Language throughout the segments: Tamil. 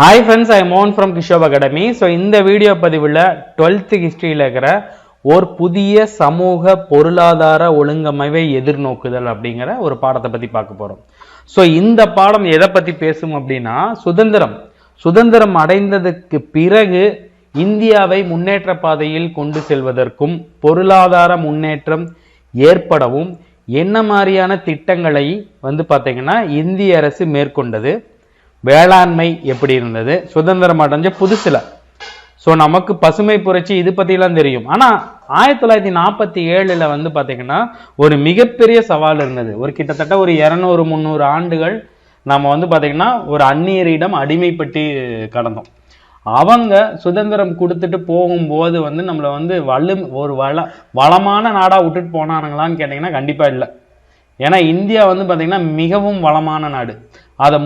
Hi friends, I am Mohan from Kishop Academy. So இந்த வீடியோ பதிவில் 12th ஹிஸ்டரியில் இருக்கிற ஒரு புதிய சமூக பொருளாதார ஒழுங்கமைவை எதிர்நோக்குதல் அப்படிங்கிற ஒரு பாடத்தை பற்றி பார்க்க போகிறோம். ஸோ இந்த பாடம் எதை பற்றி பேசும் அப்படின்னா சுதந்திரம் அடைந்ததுக்கு பிறகு இந்தியாவை முன்னேற்ற பாதையில் கொண்டு செல்வதற்கும் பொருளாதார முன்னேற்றம் ஏற்படவும் என்ன மாதிரியான திட்டங்களை பார்த்தீங்கன்னா இந்திய அரசு மேற்கொண்டது, வேளாண்மை எப்படி இருந்தது சுதந்திரம் அடைஞ்ச புதுசுல. ஸோ நமக்கு பசுமை புரட்சி இது பற்றிலாம் தெரியும். ஆனால் 1947 பார்த்தீங்கன்னா ஒரு மிகப்பெரிய சவால் இருந்தது. ஒரு கிட்டத்தட்ட ஒரு 200-300 ஆண்டுகள் நம்ம பார்த்தீங்கன்னா ஒரு அந்நியரிடம் அடிமைப்பட்டு கடந்தோம். அவங்க சுதந்திரம் கொடுத்துட்டு போகும்போது நம்மளை ஒரு வளமான நாடாக விட்டுட்டு போனானுங்களான்னு கேட்டிங்கன்னா கண்டிப்பாக இல்லை. ஏன்னா இந்தியா பார்த்தீங்கன்னா மிகவும் வளமான நாடு. அதை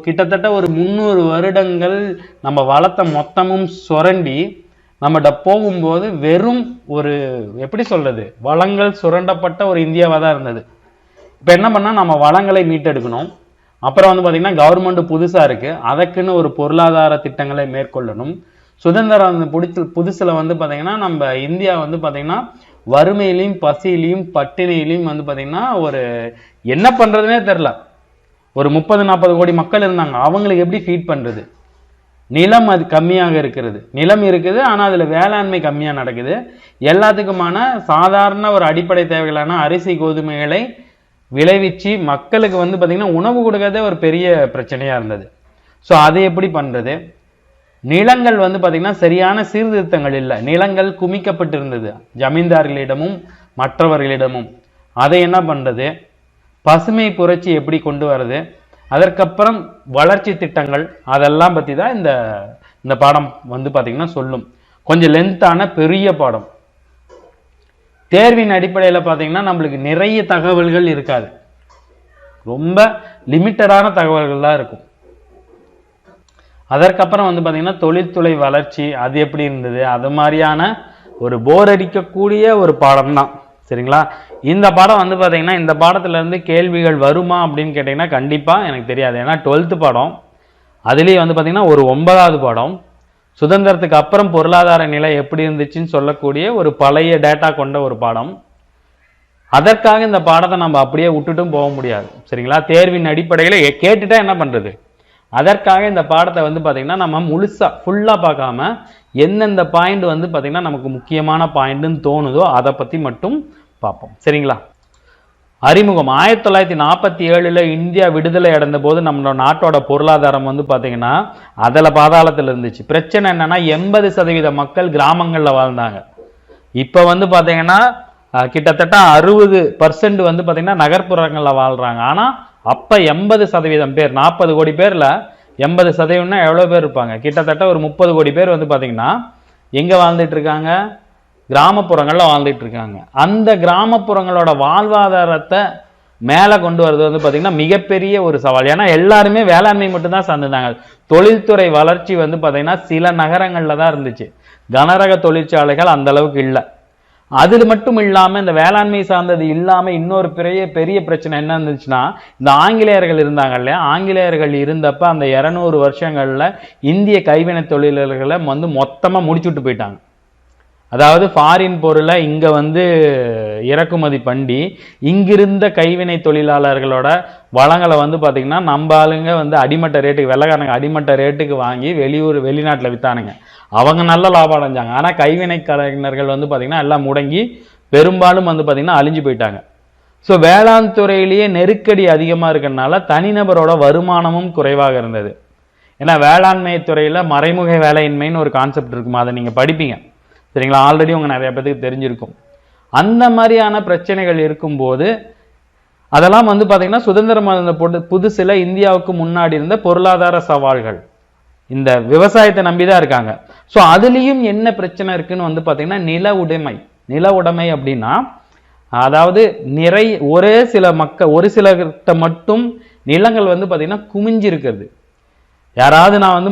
கிட்டத்தட்ட ஒரு 300 வருடங்கள் நம்ம வளத்தை மொத்தமும் சுரண்டி நம்மகிட்ட போகும்போது வெறும் ஒரு எப்படி சொல்றது வளங்கள் சுரண்டப்பட்ட ஒரு இந்தியாவாக தான் இருந்தது. இப்போ என்ன பண்ணால் நம்ம வளங்களை மீட்டெடுக்கணும். அப்புறம் பார்த்தீங்கன்னா கவர்மெண்ட் புதுசாக இருக்கு, அதற்குன்னு ஒரு பொருளாதார திட்டங்களை மேற்கொள்ளணும். சுதந்திரம் புதுசில் பார்த்தீங்கன்னா நம்ம இந்தியா பார்த்தீங்கன்னா வறுமையிலையும் பசியிலையும் பட்டினியிலையும் பார்த்தீங்கன்னா ஒரு என்ன பண்றதுனே தெரில. ஒரு 30-40 கோடி மக்கள் இருந்தாங்க. அவங்களுக்கு எப்படி ஃபீட் பண்றது? நிலம் அது கம்மியாக இருக்கிறது, நிலம் இருக்குது ஆனால் அதில் வேளாண்மை கம்மியாக நடக்குது. எல்லாத்துக்குமான சாதாரண ஒரு அடிப்படை தேவைகளான அரிசி கோதுமைகளை விளைவிச்சு மக்களுக்கு பார்த்தீங்கன்னா உணவு கொடுக்கறதே ஒரு பெரிய பிரச்சனையாக இருந்தது. ஸோ அதை எப்படி பண்ணுறது? நிலங்கள் பார்த்தீங்கன்னா சரியான சீர்திருத்தங்கள் இல்லை, நிலங்கள் குமிக்கப்பட்டு இருந்தது ஜமீன்தார்களிடமும் மற்றவர்களிடமும். அதை என்ன பண்ணுறது? பசுமை புரட்சி எப்படி கொண்டு வருது, அதற்கப்புறம் வளர்ச்சி திட்டங்கள், அதெல்லாம் பற்றி தான் இந்த பாடம் பார்த்தீங்கன்னா சொல்லும். கொஞ்சம் லென்த்தான பெரிய பாடம். தேர்வின் அடிப்படையில் பார்த்தீங்கன்னா நம்மளுக்கு நிறைய தகவல்கள் இருக்காது, ரொம்ப லிமிட்டடான தகவல்கள் தான் இருக்கும். அதற்கப்புறம் பார்த்தீங்கன்னா தொழில்துறை வளர்ச்சி அது எப்படி இருந்தது, அது மாதிரியான ஒரு போர் அடிக்கக்கூடிய ஒரு பாடம் தான். சரிங்களா? இந்த பாடம் பார்த்தீங்கன்னா இந்த பாடத்துல இருந்து கேள்விகள் வருமா அப்படின்னு கேட்டீங்கன்னா கண்டிப்பா எனக்கு தெரியாது. ஏன்னா 12th பாடம், அதுலேயே பார்த்தீங்கன்னா ஒரு 9வது பாடம் சுதந்திரத்துக்கு அப்புறம் பொருளாதார நிலை எப்படி இருந்துச்சுன்னு சொல்லக்கூடிய ஒரு பழைய டேட்டா கொண்ட ஒரு பாடம். அதற்காக இந்த பாடத்தை நம்ம அப்படியே விட்டுட்டும் போக முடியாது. சரிங்களா? தேர்வின் அடிப்படையில் கேட்டுட்டா என்ன பண்றது? அதற்காக இந்த பாடத்தை பார்த்தீங்கன்னா நம்ம முழுசா ஃபுல்லா பார்க்காம எந்தெந்த பாயிண்ட் பார்த்தீங்கன்னா நமக்கு முக்கியமான பாயிண்ட்னு தோணுதோ அதை பத்தி மட்டும் பார்ப்போம். சரிங்களா? அறிமுகம். 1947 இந்தியா விடுதலை அடைந்த போது நம்மளோட நாட்டோட பொருளாதாரம் பார்த்தீங்கன்னா அதில் பாதாளத்தில் இருந்துச்சு. பிரச்சனை என்னன்னா 80% மக்கள் கிராமங்களில் வாழ்ந்தாங்க. இப்போ பார்த்தீங்கன்னா கிட்டத்தட்ட 60% பார்த்தீங்கன்னா நகர்ப்புறங்களில் வாழ்றாங்க. ஆனால் அப்போ 80% பேர், 40 கோடி பேர்ல 80% எவ்வளோ பேர் இருப்பாங்க? கிட்டத்தட்ட ஒரு 30 கோடி பேர் பார்த்தீங்கன்னா எங்கே வாழ்ந்துட்டு இருக்காங்க? கிராமப்புறங்களில் வாழ்ந்துட்டு இருக்காங்க. அந்த கிராமப்புறங்களோட வாழ்வாதாரத்தை மேலே கொண்டு வர்றது பார்த்தீங்கன்னா மிகப்பெரிய ஒரு சவால். ஏன்னா எல்லாருமே வேளாண்மை மட்டும்தான் சார்ந்திருந்தாங்க. தொழில்துறை வளர்ச்சி பார்த்தீங்கன்னா சில நகரங்களில் தான் இருந்துச்சு, கனரக தொழிற்சாலைகள் அந்த அளவுக்கு இல்லை. அது மட்டும் இல்லாமல் இந்த வேளாண்மை சார்ந்தது இல்லாமல் இன்னொரு பெரிய பிரச்சனை என்ன இருந்துச்சுன்னா, இந்த ஆங்கிலேயர்கள் இருந்தாங்க இல்லையா, ஆங்கிலேயர்கள் இருந்தப்ப அந்த 200 வருஷங்கள்ல இந்திய கைவினை தொழிலாளர்களை மொத்தமாக முடிச்சுட்டு போயிட்டாங்க. அதாவது ஃபாரின் பொருளை இங்கே இறக்குமதி பண்ணி இங்கிருந்த கைவினை தொழிலாளர்களோட வளங்களை பார்த்தீங்கன்னா நம்ம ஆளுங்க அடிமட்ட ரேட்டுக்கு, வெள்ளைக்காரங்க அடிமட்ட ரேட்டுக்கு வாங்கி வெளிநாட்டில் வித்தானுங்க. அவங்க நல்ல லாபம் அடைஞ்சாங்க. ஆனால் கைவினை கலைஞர்கள் பார்த்தீங்கன்னா எல்லாம் முடங்கி பெரும்பாலும் பார்த்தீங்கன்னா அழிஞ்சு போயிட்டாங்க. ஸோ வேளாண் துறையிலேயே நெருக்கடி அதிகமாக இருக்கிறதுனால தனிநபரோட வருமானமும் குறைவாக இருந்தது. ஏன்னா வேளாண்மை துறையில் மறைமுக வேலையின்மைன்னு ஒரு கான்செப்ட் இருக்குமா, அதை நீங்கள் படிப்பீங்க. சரிங்களா? ஆல்ரெடி உங்க நிறைய பேருக்கு தெரிஞ்சிருக்கும். அந்த மாதிரியான பிரச்சனைகள் இருக்கும்போது அதெல்லாம் பார்த்தீங்கன்னா சுதந்திரம் புதுசில இந்தியாவுக்கு முன்னாடி இருந்த பொருளாதார சவால்கள். இந்த விவசாயத்தை நம்பிதான் இருக்காங்க. ஸோ அதுலேயும் என்ன பிரச்சனை இருக்குன்னு பார்த்தீங்கன்னா நில உடைமை அப்படின்னா, அதாவது ஒரு சிலர்கிட்ட மட்டும் நிலங்கள் பார்த்தீங்கன்னா குமிஞ்சு இருக்கிறது. யாராவது நான்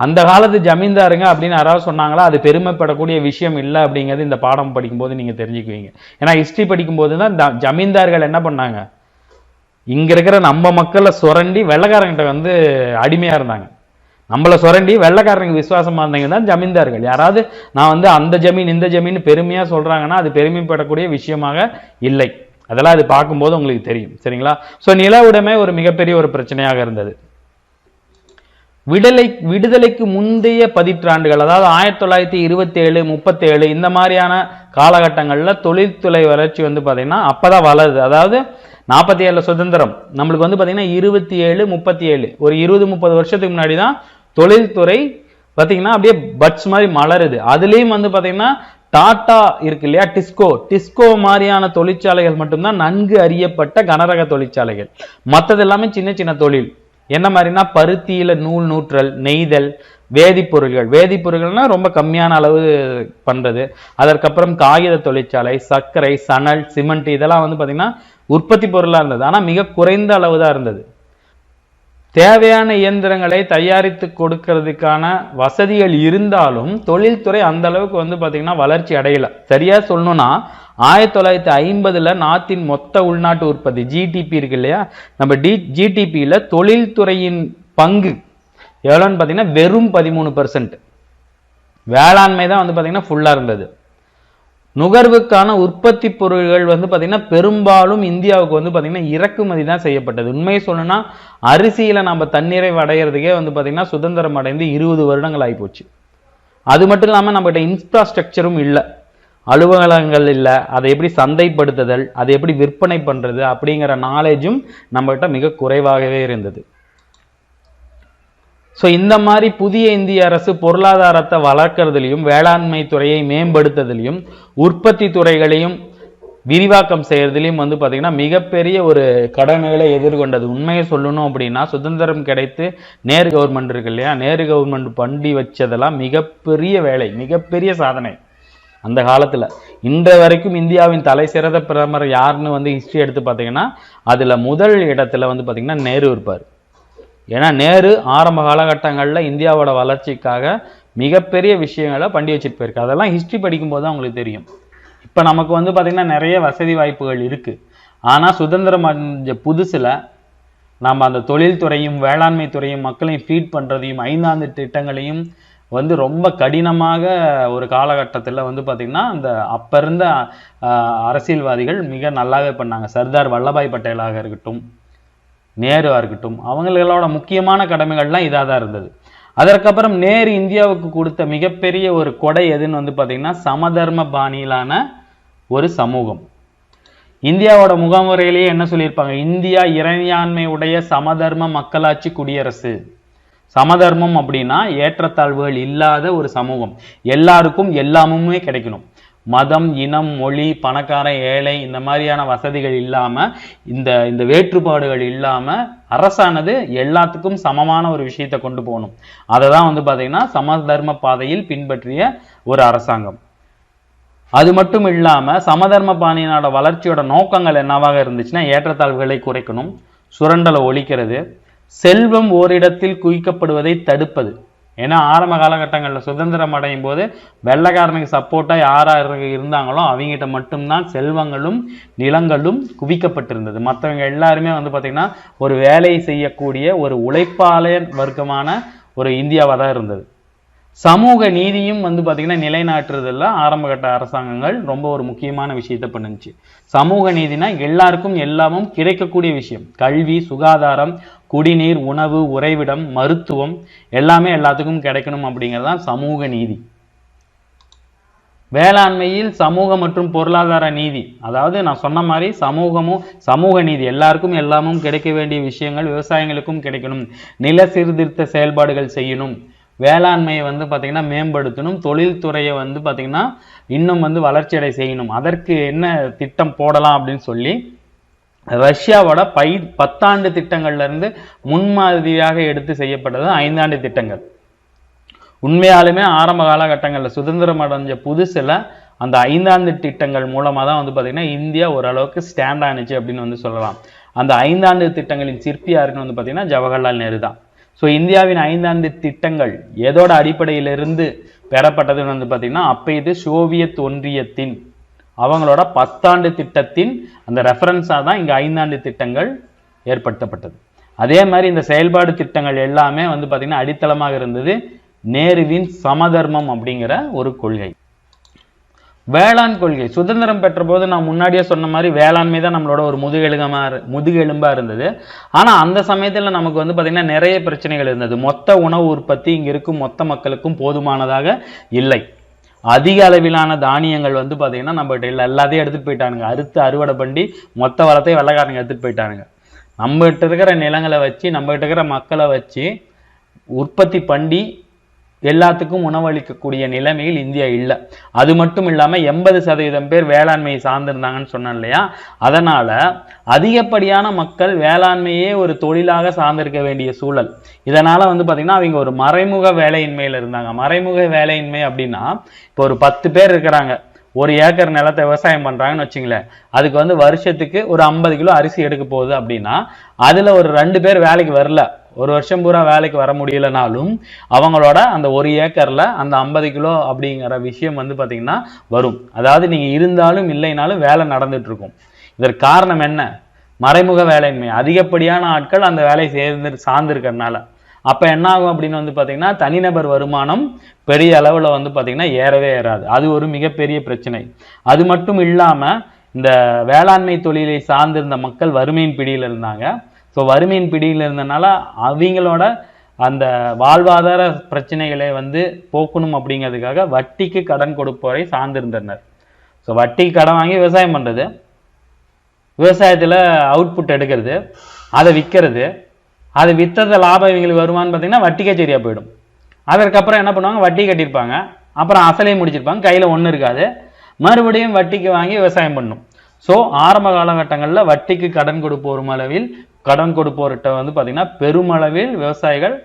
அந்த காலத்து ஜமீன்தாருங்க அப்படின்னு யாராவது சொன்னாங்களா, அது பெருமைப்படக்கூடிய விஷயம் இல்லை அப்படிங்கிறது இந்த பாடம் படிக்கும்போது நீங்க தெரிஞ்சுக்குவீங்க. ஏன்னா ஹிஸ்டரி படிக்கும்போது தான் ஜமீன்தார்கள் என்ன பண்ணாங்க, இங்க இருக்கிற நம்ம மக்களை சுரண்டி வெள்ளைக்காரங்கிட்ட அடிமையா இருந்தாங்க. நம்மளை சுரண்டி வெள்ளைக்காரனுக்கு விசுவாசமா இருந்தவங்க தான் ஜமீன்தார்கள். யாராவது நான் வந்து அந்த ஜமீன் இந்த ஜமீன் பெருமையா சொல்றாங்கன்னா அது பெருமைப்படக்கூடிய விஷயமாக இல்லை. அதெல்லாம் அது பார்க்கும்போது உங்களுக்கு தெரியும். சரிங்களா? ஸோ நில உடைமை ஒரு மிகப்பெரிய ஒரு பிரச்சனையாக இருந்தது. விடுதலைக்கு முந்தைய பதிற்றாண்டுகள், அதாவது 1927 37 இந்த மாதிரியான காலகட்டங்கள்ல தொழில்துறை வளர்ச்சி வந்து பாத்தீங்கன்னா அப்பதான் வளருது. அதாவது 47 சுதந்திரம், நம்மளுக்கு வந்து பாத்தீங்கன்னா 27 37 ஒரு 20-30 வருஷத்துக்கு முன்னாடி தான் தொழில்துறை பாத்தீங்கன்னா அப்படியே பட்ஸ் மாதிரி மலருது. அதுலயும் வந்து பாத்தீங்கன்னா டாடா இருக்கு இல்லையா, டிஸ்கோ மாதிரியான தொழிற்சாலைகள் மட்டும்தான் நன்கு அறியப்பட்ட கனரக தொழிற்சாலைகள். மற்றது எல்லாமே சின்ன சின்ன தொழில். என்ன மாதிரினா பருத்தியில நூல் நூற்றல், நெய்தல், வேதிப்பொருள்கள்னா ரொம்ப கம்மியான அளவு பண்றது. அதற்கப்புறம் காகித தொழிற்சாலை, சர்க்கரை, சணல், சிமெண்ட் இதெல்லாம் வந்து பாத்தீங்கன்னா உற்பத்தி பொருளா இருந்தது. ஆனா மிக குறைந்த அளவு தான் இருந்தது. தேவையான இயந்திரங்களை தயாரித்து கொடுக்கறதுக்கான வசதிகள் இருந்தாலும் தொழில்துறை அந்த அளவுக்கு வந்து பாத்தீங்கன்னா வளர்ச்சி அடையல. சரியா சொல்லணும்னா 1950 நாட்டின் மொத்த உள்நாட்டு உற்பத்தி ஜிடிபி இருக்கு இல்லையா, நம்ம ஜிடிபியில தொழில்துறையின் பங்கு எவ்வளோன்னு பாத்தீங்கன்னா வெறும் 13%. வேளாண்மை தான் வந்து பாத்தீங்கன்னா ஃபுல்லா இருந்தது. நுகர்வுக்கான உற்பத்தி பொருள்கள் வந்து பாத்தீங்கன்னா பெரும்பாலும் இந்தியாவுக்கு வந்து பாத்தீங்கன்னா இறக்குமதி தான் செய்யப்பட்டது. உண்மையை சொல்லணும்னா அரிசியில நம்ம தன்னிறைவு அடைகிறதுக்கே வந்து பாத்தீங்கன்னா சுதந்திரம் அடைந்து 20 வருடங்கள் ஆகிப்போச்சு. அது மட்டும் இல்லாம நம்மகிட்ட இன்ஃப்ராஸ்ட்ரக்சரும் இல்லை, அலுவலகங்கள் இல்லை, அதை எப்படி சந்தைப்படுத்துதல், அதை எப்படி விற்பனை பண்றது அப்படிங்கிற நாலேஜும் நம்மகிட்ட மிக குறைவாகவே இருந்தது. ஸோ இந்த மாதிரி புதிய இந்திய அரசு பொருளாதாரத்தை வளர்க்கறதுலையும் வேளாண்மை துறையை மேம்படுத்துறதுலையும் உற்பத்தி துறைகளையும் விரிவாக்கம் செய்யறதுலையும் வந்து பார்த்தீங்கன்னா மிகப்பெரிய ஒரு கடமைகளை எதிர்கொண்டது. உண்மையை சொல்லணும் அப்படின்னா சுதந்திரம் கிடைத்து நேரு கவர்மெண்ட் இருக்கு இல்லையா, நேரு கவர்மெண்ட் பண்ணி வச்சதெல்லாம் மிகப்பெரிய வேலை, மிகப்பெரிய சாதனை அந்த காலத்துல. இன்ற வரைக்கும் இந்தியாவின் தலை சிறந்த பிரதமர் யாருன்னு வந்து ஹிஸ்டரி எடுத்து பார்த்தீங்கன்னா அதுல முதல் இடத்துல வந்து பார்த்தீங்கன்னா நேரு இருப்பார். ஏன்னா நேரு ஆரம்ப காலகட்டங்களில் இந்தியாவோட வளர்ச்சிக்காக மிகப்பெரிய விஷயங்களை பண்ணி வச்சுட்டு போயிருக்கு. அதெல்லாம் ஹிஸ்ட்ரி படிக்கும்போது தான் உங்களுக்கு தெரியும். இப்போ நமக்கு வந்து பார்த்திங்கன்னா நிறைய வசதி வாய்ப்புகள் இருக்குது. ஆனால் சுதந்திரம் அடைஞ்ச புதுசில் நம்ம அந்த தொழில்துறையும் வேளாண்மை துறையும் மக்களையும் ஃபீட் பண்ணுறதையும் 5 ஆண்டு திட்டங்களையும் வந்து ரொம்ப கடினமாக ஒரு காலகட்டத்தில் வந்து பார்த்திங்கன்னா அந்த அப்போ இருந்த அரசியல்வாதிகள் மிக நல்லாவே பண்ணாங்க. சர்தார் வல்லபாய் பட்டேலாக இருக்கட்டும், நேருவா இருக்கட்டும், அவங்களோட முக்கியமான கடமைகள்லாம் இதாக தான் இருந்தது. அதற்கப்புறம் நேரு இந்தியாவுக்கு கொடுத்த மிகப்பெரிய ஒரு கொடை எதுன்னு வந்து பார்த்தீங்கன்னா சமதர்ம பாணியிலான ஒரு சமூகம். இந்தியாவோட முகமுறையிலேயே என்ன சொல்லியிருப்பாங்க, இந்தியா இறையாண்மை உடைய சமதர்ம மக்களாட்சி குடியரசு. சமதர்மம் அப்படின்னா ஏற்றத்தாழ்வுகள் இல்லாத ஒரு சமூகம், எல்லாருக்கும் எல்லாமுமே கிடைக்கணும். மதம், இனம், மொழி, பணக்கார, ஏழை இந்த மாதிரியான வசதிகள் இல்லாம, இந்த வேற்றுப்பாடுகள் இல்லாம அரசானது எல்லாத்துக்கும் சமமான ஒரு விஷயத்தை கொண்டு போகணும். அதை தான் வந்து பாத்தீங்கன்னா சமதர்ம பாதையில் பின்பற்றிய ஒரு அரசாங்கம். அது மட்டும் இல்லாம சமதர்ம பாணியினோட வளர்ச்சியோட நோக்கங்கள் என்னவாக இருந்துச்சுன்னா ஏற்றத்தாழ்வுகளை குறைக்கணும், சுரண்டலை ஒழிக்கிறது, செல்வம் ஓரிடத்தில் குவிக்கப்படுவதை தடுப்பது. ஏன்னா ஆரம்ப காலகட்டங்களில் சுதந்திரம் அடையும் போது வெள்ளைக்காரனுக்கு சப்போர்ட்டாக யாராக இருந்தாங்களோ அவங்ககிட்ட மட்டும்தான் செல்வங்களும் நிலங்களும் குவிக்கப்பட்டிருந்தது. மற்றவங்க எல்லாருமே வந்து பார்த்திங்கன்னா ஒரு வேலையை செய்யக்கூடிய ஒரு உழைப்பாளர் வர்க்கமான ஒரு இந்தியாவாக தான் இருந்தது. சமூக நீதியும் வந்து பார்த்திங்கன்னா நிலைநாட்டுறதுல ஆரம்பகட்ட அரசாங்கங்கள் ரொம்ப ஒரு முக்கியமான விஷயத்தை பண்ணுச்சு. சமூக நீதினா எல்லாருக்கும் எல்லாமும் கிடைக்கக்கூடிய விஷயம். கல்வி, சுகாதாரம், குடிநீர், உணவு, உறைவிடம், மருத்துவம் எல்லாமே எல்லாத்துக்கும் கிடைக்கணும் அப்படிங்கிறதான் சமூக நீதி. வேளாண்மையில் சமூக மற்றும் பொருளாதார நீதி, அதாவது நான் சொன்ன மாதிரி சமூக நீதி, எல்லாருக்கும் எல்லாமும் கிடைக்க வேண்டிய விஷயங்கள் விவசாயிகளுக்கும் கிடைக்கணும், நில சீர்திருத்த செயல்பாடுகள் செய்யணும், வேளாண்மையை வந்து பார்த்திங்கன்னா மேம்படுத்தணும், தொழில்துறையை வந்து பார்த்திங்கன்னா இன்னும் வந்து வளர்ச்சியடை செய்யணும். அதற்கு என்ன திட்டம் போடலாம் அப்படின்னு சொல்லி ரஷ்யாவோட 10 ஆண்டு திட்டங்கள்ல இருந்து முன்மாதிரியாக எடுத்து செய்யப்பட்டது 5 ஆண்டு திட்டங்கள். உண்மையாலுமே ஆரம்ப காலகட்டங்களில் சுதந்திரம் அடைஞ்ச புதுசில் அந்த 5 ஆண்டு திட்டங்கள் மூலமாக தான் வந்து பார்த்திங்கன்னா இந்தியா ஓரளவுக்கு ஸ்டாண்ட் ஆனிச்சு அப்படின்னு வந்து சொல்லலாம். அந்த 5 ஆண்டு திட்டங்களின் சிற்பி யாருன்னு வந்து பார்த்திங்கன்னா ஜவஹர்லால் நேரு தான். ஸோ இந்தியாவின் 5 ஆண்டு திட்டங்கள் எதோட அடிப்படையிலிருந்து பெறப்பட்டதுன்னு வந்து பார்த்திங்கன்னா அப்போ இது சோவியத் ஒன்றியத்தின் அவங்களோட 10 ஆண்டு திட்டத்தின் அந்த ரெஃபரன்ஸாக தான் இங்கே 5 ஆண்டு திட்டங்கள் ஏற்படுத்தப்பட்டது. அதே மாதிரி இந்த செயல்பாடு திட்டங்கள் எல்லாமே வந்து பார்த்தீங்கன்னா அடித்தளமாக இருந்தது நேருவின் சமதர்மம் அப்படிங்கிற ஒரு கொள்கை. வேளாண் கொள்கை சுதந்திரம் பெற்ற போது நான் முன்னாடியே சொன்ன மாதிரி வேளாண்மை தான் நம்மளோட ஒரு முதுகெலும்பா இருந்தது. ஆனா அந்த சமயத்துல நமக்கு வந்து பாத்தீங்கன்னா நிறைய பிரச்சனைகள் இருந்தது. மொத்த உணவு உற்பத்தி இங்க இருக்கும் மொத்த மக்களுக்கும் போதுமானதாக இல்லை. அதிக அளவிலான தானியங்கள் வந்து பாத்தீங்கன்னா நம்ம எல்லாத்தையும் எடுத்துட்டு போயிட்டானுங்க. அறுத்து அறுவடை பண்ணி மொத்த வளத்தையும் வெள்ளைக்காரங்க எடுத்துட்டு போயிட்டானுங்க. நம்ம கிட்ட இருக்கிற நிலங்களை வச்சு நம்ம கிட்ட இருக்கிற மக்களை வச்சு உற்பத்தி பண்ணி எல்லாத்துக்கும் உணவளிக்கக்கூடிய நிலைமையில் இந்தியா இல்லை. அது மட்டும் இல்லாமல் 80% பேர் வேளாண்மையை சார்ந்திருந்தாங்கன்னு சொன்னேன் இல்லையா? அதனால அதிகப்படியான மக்கள் வேளாண்மையே ஒரு தொழிலாக சார்ந்திருக்க வேண்டிய சூழல். இதனால வந்து பார்த்தீங்கன்னா அவங்க ஒரு மறைமுக வேலையின்மையில் இருந்தாங்க. மறைமுக வேலையின்மை அப்படின்னா இப்போ ஒரு 10 பேர் இருக்கிறாங்க, ஒரு ஏக்கர் நிலத்தை விவசாயம் பண்றாங்கன்னு வச்சுங்களேன். அதுக்கு வந்து வருஷத்துக்கு ஒரு 50 கிலோ அரிசி எடுக்க போகுது அப்படின்னா அதுல ஒரு 2 பேர் வேலைக்கு வரல, ஒரு வருஷம் பூரா வேலைக்கு வர முடியலனாலும் அவங்களோட அந்த ஒரு ஏக்கர்ல அந்த 50 கிலோ அப்படிங்கிற விஷயம் வந்து பாத்தீங்கன்னா வரும். அதாவது நீங்க இருந்தாலும் இல்லைனாலும் வேலை நடந்துட்டு இருக்கும். இதற்கு காரணம் என்ன? மறைமுக வேலையின்மை. அதிகப்படியான ஆட்கள் அந்த வேலையை சார்ந்திருக்கிறதுனால அப்ப என்ன ஆகும் அப்படின்னு வந்து பாத்தீங்கன்னா தனிநபர் வருமானம் பெரிய அளவுல வந்து பாத்தீங்கன்னா ஏறவே ஏறாது. அது ஒரு மிகப்பெரிய பிரச்சனை. அது மட்டும் இல்லாம இந்த வேளாண்மை தொழிலை சார்ந்திருந்த மக்கள் வறுமையின் பிடியில் இருந்தாங்க. ஸோ வறுமையின் பிடியில் இருந்தனால அவங்களோட அந்த வாழ்வாதார பிரச்சனைகளை வந்து போக்கணும் அப்படிங்கிறதுக்காக வட்டிக்கு கடன் கொடுப்போரை சார்ந்திருந்தனர். ஸோ வட்டிக்கு கடன் வாங்கி விவசாயம் பண்றது, விவசாயத்துல அவுட்புட் எடுக்கிறது, அதை விற்கிறது, அது வித்தத லாபம் இவங்களுக்கு வருமானு பார்த்தீங்கன்னா வட்டிக்கே சரியா போயிடும். அதற்கப்புறம் என்ன பண்ணுவாங்க, வட்டி கட்டியிருப்பாங்க, அப்புறம் அசலையும் முடிச்சிருப்பாங்க, கையில ஒன்றும் இருக்காது, மறுபடியும் வட்டிக்கு வாங்கி விவசாயம் பண்ணும். ஸோ ஆரம்ப காலகட்டங்களில் வட்டிக்கு கடன் கொடுப்போரும் அளவில் கடன் கொடுப்போர்கிட்ட வந்து பார்த்தீங்கன்னா பெருமளவில் விவசாயிகள்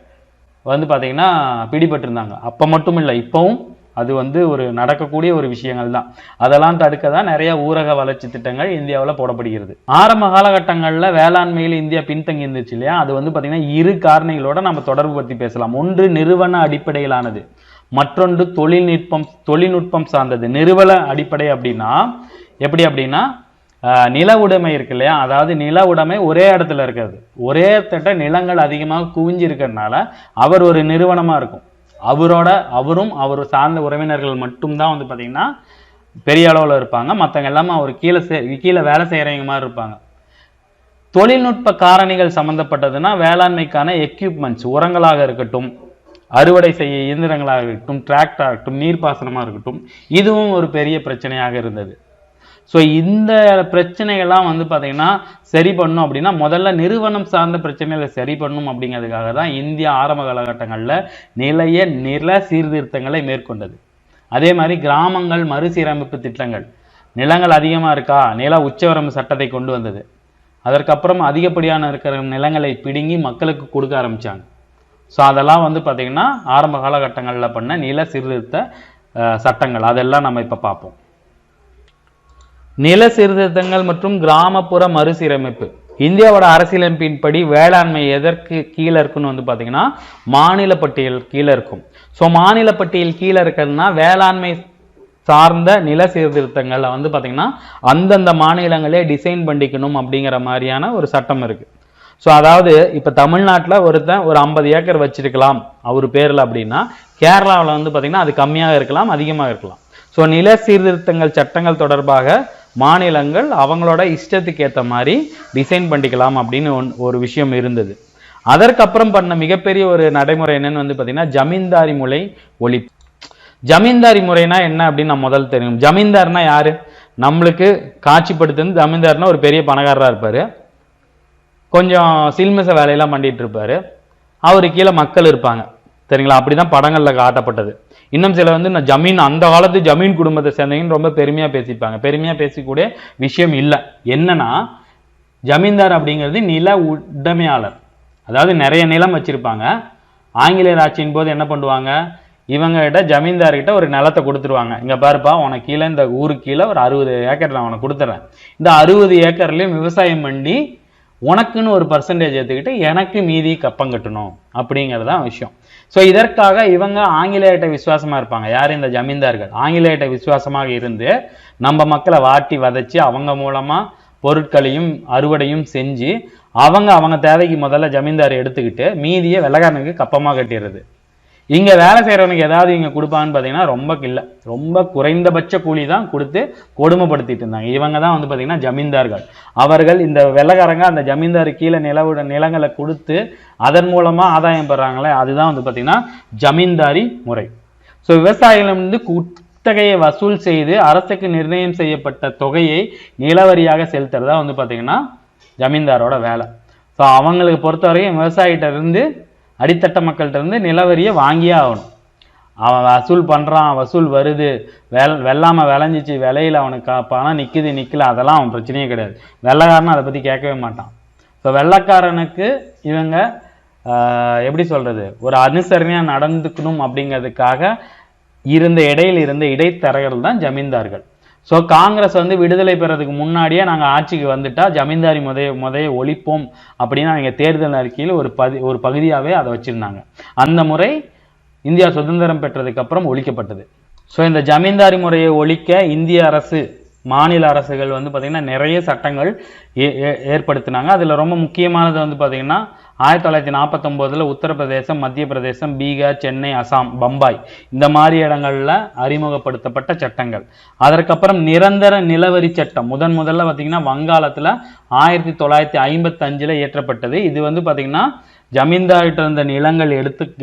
வந்து பார்த்தீங்கன்னா பிடிபட்டிருந்தாங்க. அப்போ மட்டும் இல்லை, இப்பவும் அது வந்து ஒரு நடக்கக்கூடிய ஒரு விஷயங்கள் தான். அதெல்லாம் தடுக்க தான் நிறைய ஊரக வளர்ச்சி திட்டங்கள் இந்தியாவில் போடப்படுகிறது. ஆரம்ப காலகட்டங்களில் வேளாண்மையில் இந்தியா பின்தங்கி இருந்துச்சு இல்லையா? அது வந்து பார்த்தீங்கன்னா இரு காரணிகளோட நம்ம தொடர்பு பற்றி பேசலாம். ஒன்று நிறுவன அடிப்படையிலானது, மற்றொன்று தொழில்நுட்பம் சார்ந்தது. நிறுவன அடிப்படை அப்படின்னா எப்படி அப்படின்னா நில உடைமை இருக்கு இல்லையா? அதாவது நில உடைமை ஒரே இடத்துல இருக்கிறது, ஒரே தட்ட நிலங்கள் அதிகமாக குவிஞ்சு இருக்கிறதுனால அவர் ஒரு நிறுவனமா இருக்கும். அவரும் அவர் சார்ந்த உறவினர்கள் மட்டும்தான் வந்து பார்த்தீங்கன்னா பெரிய அளவில் இருப்பாங்க. மற்றவங்க எல்லாமே அவர் கீழே வேலை செய்கிறவங்க மாதிரி இருப்பாங்க. தொழில்நுட்ப காரணிகள் சம்பந்தப்பட்டதுன்னா வேளாண்மைக்கான எக்யூப்மெண்ட்ஸ், உரங்களாக இருக்கட்டும், அறுவடை செய்ய இயந்திரங்களாக இருக்கட்டும், டிராக்டர் ஆகட்டும், நீர்ப்பாசனமாக இருக்கட்டும், இதுவும் ஒரு பெரிய பிரச்சனையாக இருந்தது. ஸோ இந்த பிரச்சனைகள்லாம் வந்து பார்த்தீங்கன்னா சரி பண்ணணும் அப்படின்னா முதல்ல நிறுவனம் சார்ந்த பிரச்சனைகளை சரி பண்ணணும் அப்படிங்கிறதுக்காக தான் இந்தியா ஆரம்ப காலகட்டங்களில் நில சீர்திருத்தங்களை மேற்கொண்டது. அதே மாதிரி கிராமங்கள் மறுசீரமைப்பு திட்டங்கள், நிலங்கள் அதிகமாக இருக்கா, நில உச்சவரம்பு சட்டத்தை கொண்டு வந்தது. அதற்கப்புறம் அதிகப்படியான இருக்கிற நிலங்களை பிடுங்கி மக்களுக்கு கொடுக்க ஆரம்பித்தாங்க. ஸோ அதெல்லாம் வந்து பார்த்தீங்கன்னா ஆரம்ப காலகட்டங்களில் பண்ண நில சீர்திருத்த சட்டங்கள், அதெல்லாம் நம்ம இப்போ பார்ப்போம். நில சீர்திருத்தங்கள் மற்றும் கிராமப்புற மறுசீரமைப்பு. இந்தியாவோட அரசியலமைப்பின்படி வேளாண்மை எதற்கு கீழே இருக்குன்னு வந்து பார்த்தீங்கன்னா மாநில பட்டியல் கீழே இருக்கும். ஸோ மாநில பட்டியல் கீழே இருக்கிறதுனா வேளாண்மை சார்ந்த நில சீர்திருத்தங்களை வந்து பார்த்தீங்கன்னா அந்தந்த மாநிலங்களே டிசைன் பண்ணிக்கணும் அப்படிங்கிற மாதிரியான ஒரு சட்டம் இருக்கு. ஸோ அதாவது இப்போ தமிழ்நாட்டில் ஒருத்தன் ஒரு 50 ஏக்கர் வச்சிருக்கலாம் அவர் பேரில் அப்படின்னா கேரளாவில் வந்து பார்த்தீங்கன்னா அது கம்மியாக இருக்கலாம், அதிகமாக இருக்கலாம். ஸோ நில சீர்திருத்தங்கள் சட்டங்கள் தொடர்பாக மாநிலங்கள் அவங்களோட இஷ்டத்துக்கு ஏற்ற மாதிரி டிசைன் பண்ணிக்கலாம் அப்படின்னு ஒரு விஷயம் இருந்தது. அதற்கப்புறம் பண்ண மிகப்பெரிய ஒரு நடைமுறை என்னன்னு வந்து பார்த்தீங்கன்னா ஜமீன்தாரி முறை ஒழிப்பு. ஜமீன்தாரி முறைனா என்ன அப்படின்னு நான் முதல்ல தெரியும். ஜமீன்தார்னா யாரு? நம்மளுக்கு காட்சிப்படுத்துறது ஜமீன்தார்னா ஒரு பெரிய பணக்காரராக இருப்பாரு, கொஞ்சம் சில்மிச வேலையெல்லாம் பண்ணிட்டு இருப்பாரு, அவரு கீழே மக்கள் இருப்பாங்க, சரிங்களா? அப்படிதான் படங்கள்ல காட்டப்பட்டது. இன்னும் சில வந்து நான் ஜமீன், அந்த காலத்து ஜமீன் குடும்பத்தை சேர்ந்தவங்கன்னு ரொம்ப பெருமையா பேசிப்பாங்க. பெருமையா பேசக்கூடிய விஷயம் இல்லை. என்னன்னா ஜமீன்தார் அப்படிங்கிறது நில உடைமையாளர், அதாவது நிறைய நிலம் வச்சிருப்பாங்க. ஆங்கிலேயர் ஆட்சியின் போது என்ன பண்ணுவாங்க, இவங்ககிட்ட ஜமீன்தார்கிட்ட ஒரு நிலத்தை கொடுத்துருவாங்க. இங்க பாருப்பா, உனக்கு கீழே இந்த ஊருக்கு கீழே ஒரு 60 ஏக்கர் நான் உனக்கு கொடுத்துறேன், இந்த 60 ஏக்கர்லயும் விவசாயம் பண்ணி உனக்குன்னு ஒரு பர்சன்டேஜ் எடுத்துக்கிட்டு எனக்கு மீதி கப்பம் கட்டணும் அப்படிங்கிறதான் விஷயம். ஸோ இதற்காக இவங்க ஆங்கிலேயர்கிட்ட விசுவாசமா இருப்பாங்க. யார்? இந்த ஜமீன்தார்கள் ஆங்கிலேயர்கிட்ட விசுவாசமாக இருந்து நம்ம மக்களை வாட்டி வதைச்சு அவங்க மூலமா பொருட்களையும் அறுவடையும் செஞ்சு அவங்க தேவைக்கு முதல்ல ஜமீன்தார் எடுத்துக்கிட்டு மீதியை வெள்ளக்காரனுக்கு கப்பமாக கட்டிடுறது. இங்க வேலை செய்யறவனுக்கு ஏதாவது இங்க கொடுப்பான்னு பாத்தீங்கன்னா ரொம்ப குறைந்தபட்ச கூலி தான் கொடுத்து கொடுமைப்படுத்திட்டு இருந்தாங்க. இவங்க தான் வந்து பாத்தீங்கன்னா ஜமீன்தார்கள். அவர்கள் இந்த வெள்ளக்காரங்க அந்த ஜமீன்தார் கீழே நிலங்களை கொடுத்து அதன் மூலமா ஆதாயம் பெறாங்களே, அதுதான் வந்து பாத்தீங்கன்னா ஜமீன்தாரி முறை. ஸோ விவசாயிகளிடமிருந்து குத்தகையை வசூல் செய்து அரசுக்கு நிர்ணயம் செய்யப்பட்ட தொகையை நிலவரியாக செலுத்துறதா வந்து பாத்தீங்கன்னா ஜமீன்தாரோட வேலை. ஸோ அவங்களுக்கு பொறுத்தவரைக்கும் விவசாயிகிட்ட இருந்து அடித்தட்ட மக்கள்கிட்ட இருந்து நிலவரியை வாங்கியே ஆகணும். அவன் வசூல் பண்றான், வசூல் வருது, வெள்ளாம விளைஞ்சிச்சு, விலையில அவனுக்கு பணம் நிக்கல, அதெல்லாம் அவன் பிரச்சனையே கிடையாது. வெள்ளைக்காரன் அதை பத்தி கேட்கவே மாட்டான். ஸோ வெள்ளைக்காரனுக்கு இவங்க எப்படி சொல்றது, ஒரு அனுசரணையா நடந்துக்கணும் அப்படிங்கிறதுக்காக இடையில் இருந்த இடைத்தரகர்கள் தான் ஜமீன்தார்கள். ஸோ காங்கிரஸ் வந்து விடுதலை பெறதுக்கு முன்னாடியே நாங்கள் ஆட்சிக்கு வந்துட்டா ஜமீன்தாரி முறையை ஒழிப்போம் அப்படின்னு அவங்க தேர்தல் அறிக்கையில் ஒரு பகுதியாகவே அதை வச்சிருந்தாங்க. அந்த முறை இந்தியா சுதந்திரம் பெற்றதுக்கு அப்புறம் ஒழிக்கப்பட்டது. ஸோ இந்த ஜமீன்தாரி முறையை ஒழிக்க இந்திய அரசு, மாநில அரசுகள் வந்து பார்த்தீங்கன்னா நிறைய சட்டங்கள் ஏற்படுத்தினாங்க. அதில் ரொம்ப முக்கியமானது வந்து பார்த்தீங்கன்னா 1949 உத்தரப்பிரதேசம், மத்திய பிரதேசம், பீகார், சென்னை, அசாம், பம்பாய் இந்த மாதிரி இடங்கள்ல அறிமுகப்படுத்தப்பட்ட சட்டங்கள். அதற்கப்புறம் நிரந்தர நிலவரி சட்டம் முதல்ல பார்த்தீங்கன்னா வங்காளத்துல 1955 இயற்றப்பட்டது. இது வந்து பார்த்தீங்கன்னா ஜமீன்தார்கிட்ட இருந்த நிலங்கள்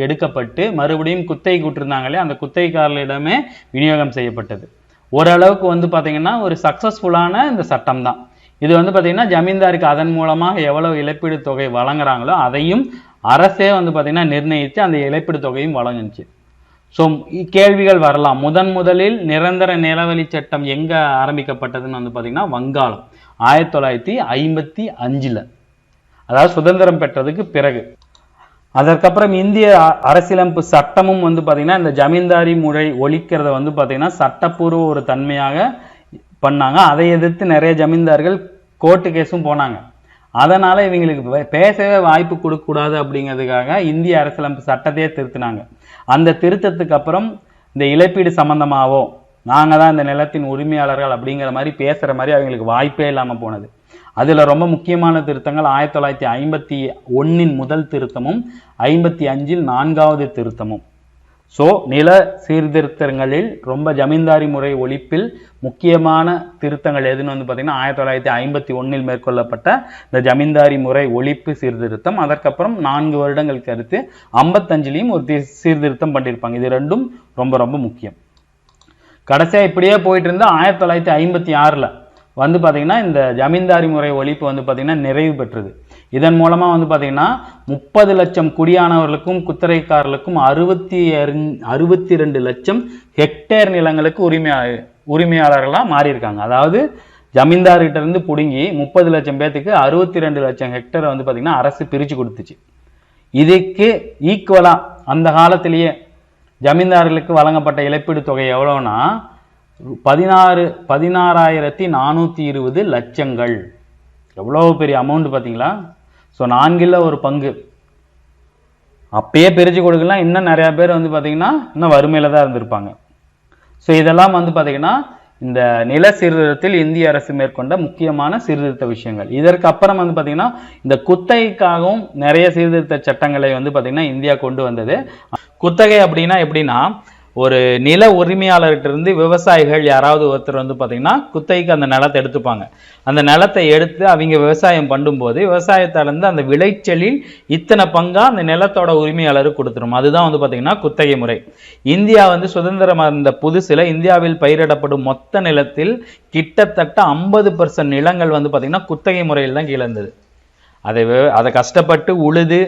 எடுக்கப்பட்டு மறுபடியும் குத்தகை கூட்டிருந்தாங்களே, அந்த குத்தகைக்காரர்களிடமே விநியோகம் செய்யப்பட்டது. ஓரளவுக்கு வந்து பார்த்தீங்கன்னா ஒரு சக்சஸ்ஃபுல்லான இந்த சட்டம் தான் இது. வந்து பார்த்தீங்கன்னா ஜமீன்தாருக்கு அதன் மூலமாக எவ்வளவு இழப்பீடு தொகை வழங்குறாங்களோ அதையும் அரசே வந்து பார்த்தீங்கன்னா நிர்ணயித்து அந்த இழப்பீடு தொகையும் வழங்குச்சு. ஸோ கேள்விகள் வரலாம். முதலில் நிரந்தர நிலவரி சட்டம் எங்க ஆரம்பிக்கப்பட்டதுன்னு வந்து பார்த்தீங்கன்னா வங்காளம் 1955, அதாவது சுதந்திரம் பெற்றதுக்கு பிறகு. அதற்கப்புறம் இந்திய அரசியலமைப்பு சட்டமும் வந்து பார்த்தீங்கன்னா இந்த ஜமீன்தாரி முறை ஒழிக்கிறத வந்து பார்த்தீங்கன்னா சட்டப்பூர்வ ஒரு தன்மையாக பண்ணாங்க. அதை எதிர்த்து நிறைய ஜமீன்தார்கள் கோர்ட்டு கேஸும் போனாங்க. அதனால இவங்களுக்கு பேசவே வாய்ப்பு கொடுக்கக்கூடாது அப்படிங்கிறதுக்காக இந்திய அரசியலமைப்பு சட்டத்தையே திருத்தினாங்க. அந்த திருத்தத்துக்கு அப்புறம் இந்த இழப்பீடு சம்பந்தமாவோ நாங்க தான் இந்த நிலத்தின் உரிமையாளர்கள் அப்படிங்கிற மாதிரி பேசுற மாதிரி அவங்களுக்கு வாய்ப்பே இல்லாம போனது. அதுல ரொம்ப முக்கியமான திருத்தங்கள் 1951 முதல் திருத்தமும் 55 4வது திருத்தமும். ஸோ நில சீர்திருத்தங்களில் ரொம்ப ஜமீன்தாரி முறை ஒழிப்பில் முக்கியமான திருத்தங்கள் எதுன்னு வந்து பார்த்தீங்கன்னா 1951 மேற்கொள்ளப்பட்ட இந்த ஜமீன்தாரி முறை ஒழிப்பு சீர்திருத்தம். அதற்கப்புறம் 4 வருடங்களுக்கு அடுத்து 55 ஒரு சீர்திருத்தம் பண்ணியிருப்பாங்க. இது ரெண்டும் ரொம்ப ரொம்ப முக்கியம். கடைசியா இப்படியே போயிட்டு இருந்தா 1956 வந்து பார்த்தீங்கன்னா இந்த ஜமீன்தாரி முறை ஒழிப்பு வந்து பார்த்தீங்கன்னா நிறைவு பெற்றது. இதன் மூலமா வந்து பார்த்தீங்கன்னா 30 லட்சம் குடியானவர்களுக்கும் குத்தகைக்காரர்களுக்கும் 62 லட்சம் ஹெக்டேர் நிலங்களுக்கு உரிமையாளர்களாக மாறியிருக்காங்க. அதாவது ஜமீன்தார்கிட்ட இருந்து பிடுங்கி 30 லட்சம் பேத்துக்கு 62 லட்சம் ஹெக்டேர் வந்து பார்த்தீங்கன்னா அரசு பிரிச்சு கொடுத்துச்சு. இதுக்கு ஈக்குவலா அந்த காலத்திலேயே ஜமீன்தார்களுக்கு வழங்கப்பட்ட இழப்பீடு தொகை எவ்வளவுனா 16,420 லட்சங்கள். எவ்வளவு பெரிய அமௌண்ட் பார்த்தீங்களா? ஸோ 4ல் ஒரு பங்கு அப்பயே பிரித்து கொடுக்கலாம். இன்னும் நிறைய பேர் வந்து பார்த்தீங்கன்னா இன்னும் வறுமையில தான் இருந்திருப்பாங்க. ஸோ இதெல்லாம் வந்து பார்த்தீங்கன்னா இந்த நில சீர்திருத்தத்தில் இந்திய அரசு மேற்கொண்ட முக்கியமான சீர்திருத்த விஷயங்கள். இதற்கு அப்புறம் வந்து பார்த்தீங்கன்னா இந்த குத்தகைக்காகவும் நிறைய சீர்திருத்த சட்டங்களை வந்து பார்த்தீங்கன்னா இந்தியா கொண்டு வந்தது. குத்தகை எப்படின்னா ஒரு நில உரிமையாளர்கிட்ட இருந்து விவசாயிகள் யாராவது ஒருத்தர் வந்து பார்த்தீங்கன்னா குத்தகைக்கு அந்த நிலத்தை எடுத்துப்பாங்க. அந்த நிலத்தை எடுத்து அவங்க விவசாயம் பண்ணும்போது விவசாயத்திலிருந்து அந்த விளைச்சலில் இத்தனை பங்கா அந்த நிலத்தோட உரிமையாளருக்கு கொடுத்துரும். அதுதான் வந்து பார்த்தீங்கன்னா குத்தகை முறை. இந்தியா வந்து சுதந்திரமா இருந்த புதுசுல இந்தியாவில் பயிரிடப்படும் மொத்த நிலத்தில் கிட்டத்தட்ட 50% நிலங்கள் வந்து பார்த்தீங்கன்னா குத்தகை முறையில் தான் கீழே இருந்தது. அதை கஷ்டப்பட்டு உழுது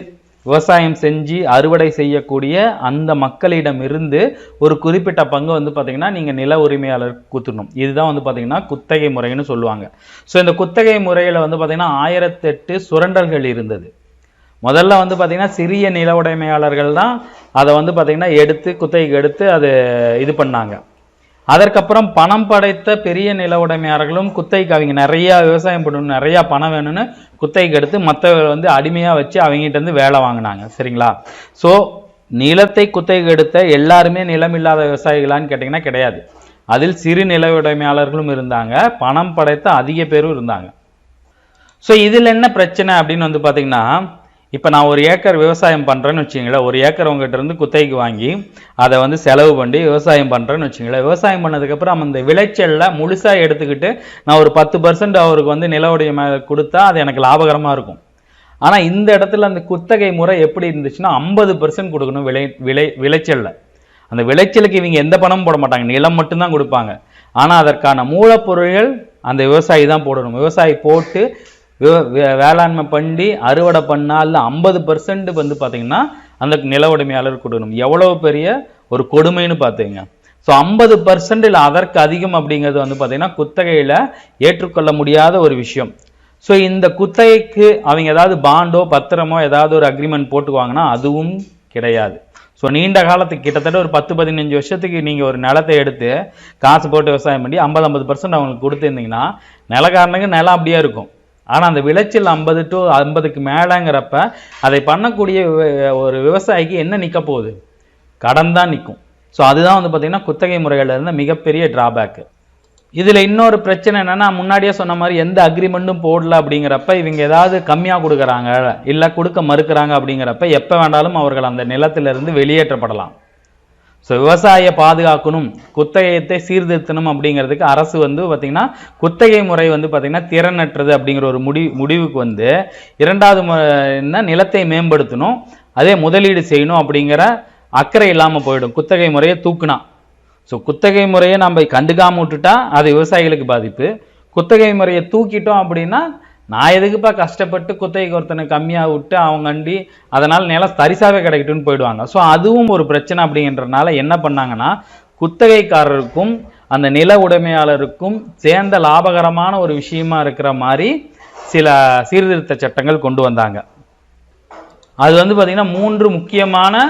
விவசாயம் செஞ்சு அறுவடை செய்யக்கூடிய அந்த மக்களிடம் இருந்து ஒரு குறிப்பிட்ட பங்கு வந்து பார்த்தீங்கன்னா நீங்கள் நில உரிமையாளருக்கு கொடுத்துடணும். இதுதான் வந்து பார்த்தீங்கன்னா குத்தகை முறைன்னு சொல்லுவாங்க. ஸோ இந்த குத்தகை முறையில் வந்து பார்த்தீங்கன்னா 1008 சுரண்டல்கள் இருந்தது. முதல்ல வந்து பார்த்தீங்கன்னா சிறிய நில உடைமையாளர்கள் தான் அதை வந்து பார்த்தீங்கன்னா குத்தகைக்கு எடுத்து அது இது பண்ணாங்க. அதற்கப்புறம் பணம் படைத்த பெரிய நில உடைமையாளர்களும் குத்தகைக்கு அவங்க நிறைய விவசாயம் பண்ணணும், நிறைய பணம் வேணும்னு குத்தகைக்கு எடுத்து மற்றவர்கள் வந்து அடிமையா வச்சு அவங்ககிட்ட இருந்து வேலை வாங்கினாங்க. சரிங்களா? ஸோ நிலத்தை குத்தகைக்கு எடுத்த எல்லாருமே நிலம் இல்லாத விவசாயிகளான்னு கேட்டிங்கன்னா கிடையாது. அதில் சிறு நில உடைமையாளர்களும் இருந்தாங்க, பணம் படைத்த அதிக பேரும் இருந்தாங்க. ஸோ இதில் என்ன பிரச்சனை அப்படின்னு வந்து பார்த்தீங்கன்னா, இப்போ நான் 1 ஏக்கர் விவசாயம் பண்ணுறேன்னு வச்சுங்களேன், 1 ஏக்கர் உங்ககிட்ட இருந்து குத்தகைக்கு வாங்கி அதை வந்து செலவு பண்ணி விவசாயம் பண்ணுறேன்னு வச்சுங்களேன். விவசாயம் பண்ணதுக்கப்புறம் அந்த விளைச்சலில் முழுசாக எடுத்துக்கிட்டு நான் ஒரு 10% அவருக்கு வந்து நில உடைமை கொடுத்தா அது எனக்கு லாபகரமாக இருக்கும். ஆனால் இந்த இடத்துல அந்த குத்தகை முறை எப்படி இருந்துச்சுன்னா 50% கொடுக்கணும் விளைச்சலில். அந்த விளைச்சலுக்கு இவங்க எந்த பணமும் போட மாட்டாங்க, நிலம் மட்டும்தான் கொடுப்பாங்க. ஆனால் அதற்கான மூலப்பொருள்கள் அந்த விவசாயி தான் போடணும். விவசாயி போட்டு வேளாண்மை பண்ணி அறுவடை பண்ணால் 50% வந்து பார்த்தீங்கன்னா அந்த நில உடைமையாளர் கொடுக்கணும். எவ்வளவு பெரிய ஒரு கொடுமைன்னு பார்த்துங்க. ஸோ 50% இல்லை அதற்கு அதிகம் அப்படிங்கிறது வந்து பார்த்தீங்கன்னா குத்தகையில் ஏற்றுக்கொள்ள முடியாத ஒரு விஷயம். ஸோ இந்த குத்தகைக்கு அவங்க ஏதாவது பாண்டோ பத்திரமோ ஏதாவது ஒரு அக்ரிமெண்ட் போட்டுக்குவாங்கன்னா அதுவும் கிடையாது. ஸோ நீண்ட காலத்துக்கு கிட்டத்தட்ட ஒரு 10-15 வருஷத்துக்கு நீங்கள் ஒரு நிலத்தை எடுத்து காசு போட்டு விவசாயம் பண்ணி 50% அவங்களுக்கு கொடுத்துருந்தீங்கன்னா நிலக்காரனுக்கு நிலம் அப்படியே இருக்கும். ஆனால் அந்த விளைச்சல் 50 to 50க்கு மேலேங்கிறப்ப அதை பண்ணக்கூடிய ஒரு விவசாயிக்கு என்ன நிற்க போகுது? கடன் தான் நிற்கும். ஸோ அதுதான் வந்து பார்த்தீங்கன்னா குத்தகை முறைகளில் இருந்த மிகப்பெரிய டிராபேக்கு. இதில் இன்னொரு பிரச்சனை என்னென்னா, முன்னாடியே சொன்ன மாதிரி எந்த அக்ரிமெண்ட்டும் போடல அப்படிங்கிறப்ப இவங்க ஏதாவது கம்மியாக கொடுக்குறாங்க இல்லை கொடுக்க மறுக்கிறாங்க அப்படிங்கிறப்ப எப்போ வேண்டாலும் அவர்கள் அந்த நிலத்திலிருந்து வெளியேற்றப்படலாம். ஸோ விவசாயியை பாதுகாக்கணும், குத்தகையத்தை சீர்திருத்தணும் அப்படிங்கிறதுக்கு அரசு வந்து பார்த்திங்கன்னா குத்தகை முறை வந்து பார்த்திங்கன்னா திறனற்றது அப்படிங்கிற ஒரு முடிவுக்கு வந்து 2வது நிலத்தை மேம்படுத்தணும், அதே முதலீடு செய்யணும் அப்படிங்கிற அக்கறை இல்லாமல் போயிடும் குத்தகை முறையை தூக்குனா. ஸோ குத்தகை முறையை நம்ம கண்டுக்காம விட்டுட்டா அது விவசாயிகளுக்கு பாதிப்பு. குத்தகை முறையை தூக்கிட்டோம் அப்படின்னா நான் எதுக்குப்பா கஷ்டப்பட்டு குத்தகைக்கு ஒருத்தனை கம்மியாக விட்டு அவங்க அண்டி அதனால் நிலம் தரிசாவே கிடைக்கட்டும்னு போயிடுவாங்க. ஸோ அதுவும் ஒரு பிரச்சனை அப்படின்றனால என்ன பண்ணாங்கன்னா குத்தகைக்காரருக்கும் அந்த நில உடைமையாளருக்கும் சேர்ந்த லாபகரமான ஒரு விஷயமா இருக்கிற மாதிரி சில சீர்திருத்த சட்டங்கள் கொண்டு வந்தாங்க. அது வந்து பார்த்தீங்கன்னா 3 முக்கியமான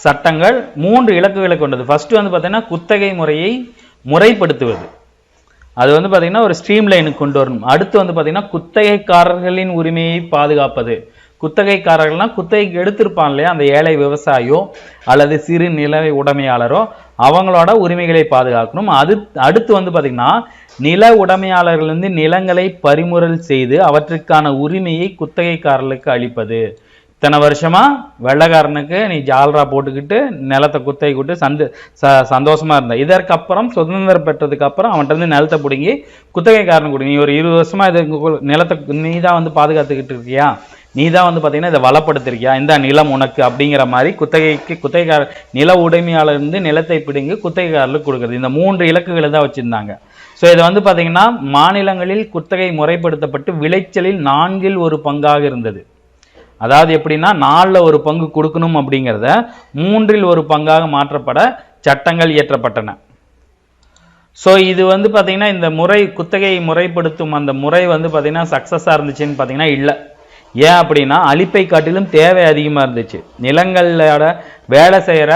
சட்டங்கள் 3 இலக்குகளை கொண்டது. ஃபர்ஸ்ட் வந்து பார்த்தீங்கன்னா குத்தகை முறையை முறைப்படுத்துவது, அது வந்து பார்த்தீங்கன்னா ஒரு ஸ்ட்ரீம் லைனுக்கு கொண்டு வரணும். அடுத்து வந்து பார்த்தீங்கன்னா குத்தகைக்காரர்களின் உரிமையை பாதுகாப்பது. குத்தகைக்காரர்கள்னா குத்தகைக்கு எடுத்திருப்பான் இல்லையா அந்த ஏழை விவசாயியோ அல்லது சிறு நில உடைமையாளரோ அவங்களோட உரிமைகளை பாதுகாக்கணும். அடுத்து வந்து பார்த்தீங்கன்னா நில உடைமையாளர்கள் வந்து நிலங்களை பறிமுதல் செய்து அவற்றுக்கான உரிமையை குத்தகைக்காரர்களுக்கு அளிப்பது. இத்தனை வருஷமா வெள்ளைக்காரனுக்கு நீ ஜால்ரா போட்டுக்கிட்டு நிலத்தை குத்தகை விட்டு சந்தோஷமா இருந்த, இதற்கப்புறம் சுதந்திரம் பெற்றதுக்கு அப்புறம் அவன்கிட்ட இருந்து நிலத்தை பிடுங்கி குத்தகைக்காரனுக்கு கொடுங்க. நீ ஒரு 20 வருஷமா இது நிலத்தை நீ தான் வந்து பாதுகாத்துக்கிட்டு இருக்கியா, நீ தான் வந்து பார்த்தீங்கன்னா இதை வளப்படுத்திருக்கியா, இந்த நிலம் உனக்கு அப்படிங்கிற மாதிரி குத்தகைக்கார நில உடைமையாளர் இருந்து நிலத்தை பிடுங்கி குத்தகைக்காரர்களுக்கு கொடுக்குறது. இந்த 3 இலக்குகளை தான் வச்சிருந்தாங்க. ஸோ இதை வந்து பார்த்தீங்கன்னா மாநிலங்களில் குத்தகை முறைப்படுத்தப்பட்டு விளைச்சலில் 4ல் 1 பங்காக இருந்தது. அதாவது எப்படின்னா 4ல் 1 பங்கு கொடுக்கணும் அப்படிங்கிறத 3ல் 1 பங்காக மாற்றப்பட சட்டங்கள் இயற்றப்பட்டன. ஸோ இது வந்து பார்த்தீங்கன்னா இந்த முறை குத்தகை முறைப்படுத்தும் அந்த முறை வந்து பார்த்தீங்கன்னா சக்ஸஸாக இருந்துச்சுன்னு பார்த்தீங்கன்னா இல்லை. ஏன் அப்படின்னா அழிப்பை காட்டிலும் தேவை அதிகமாக இருந்துச்சு. நிலங்களோட வேலை செய்கிற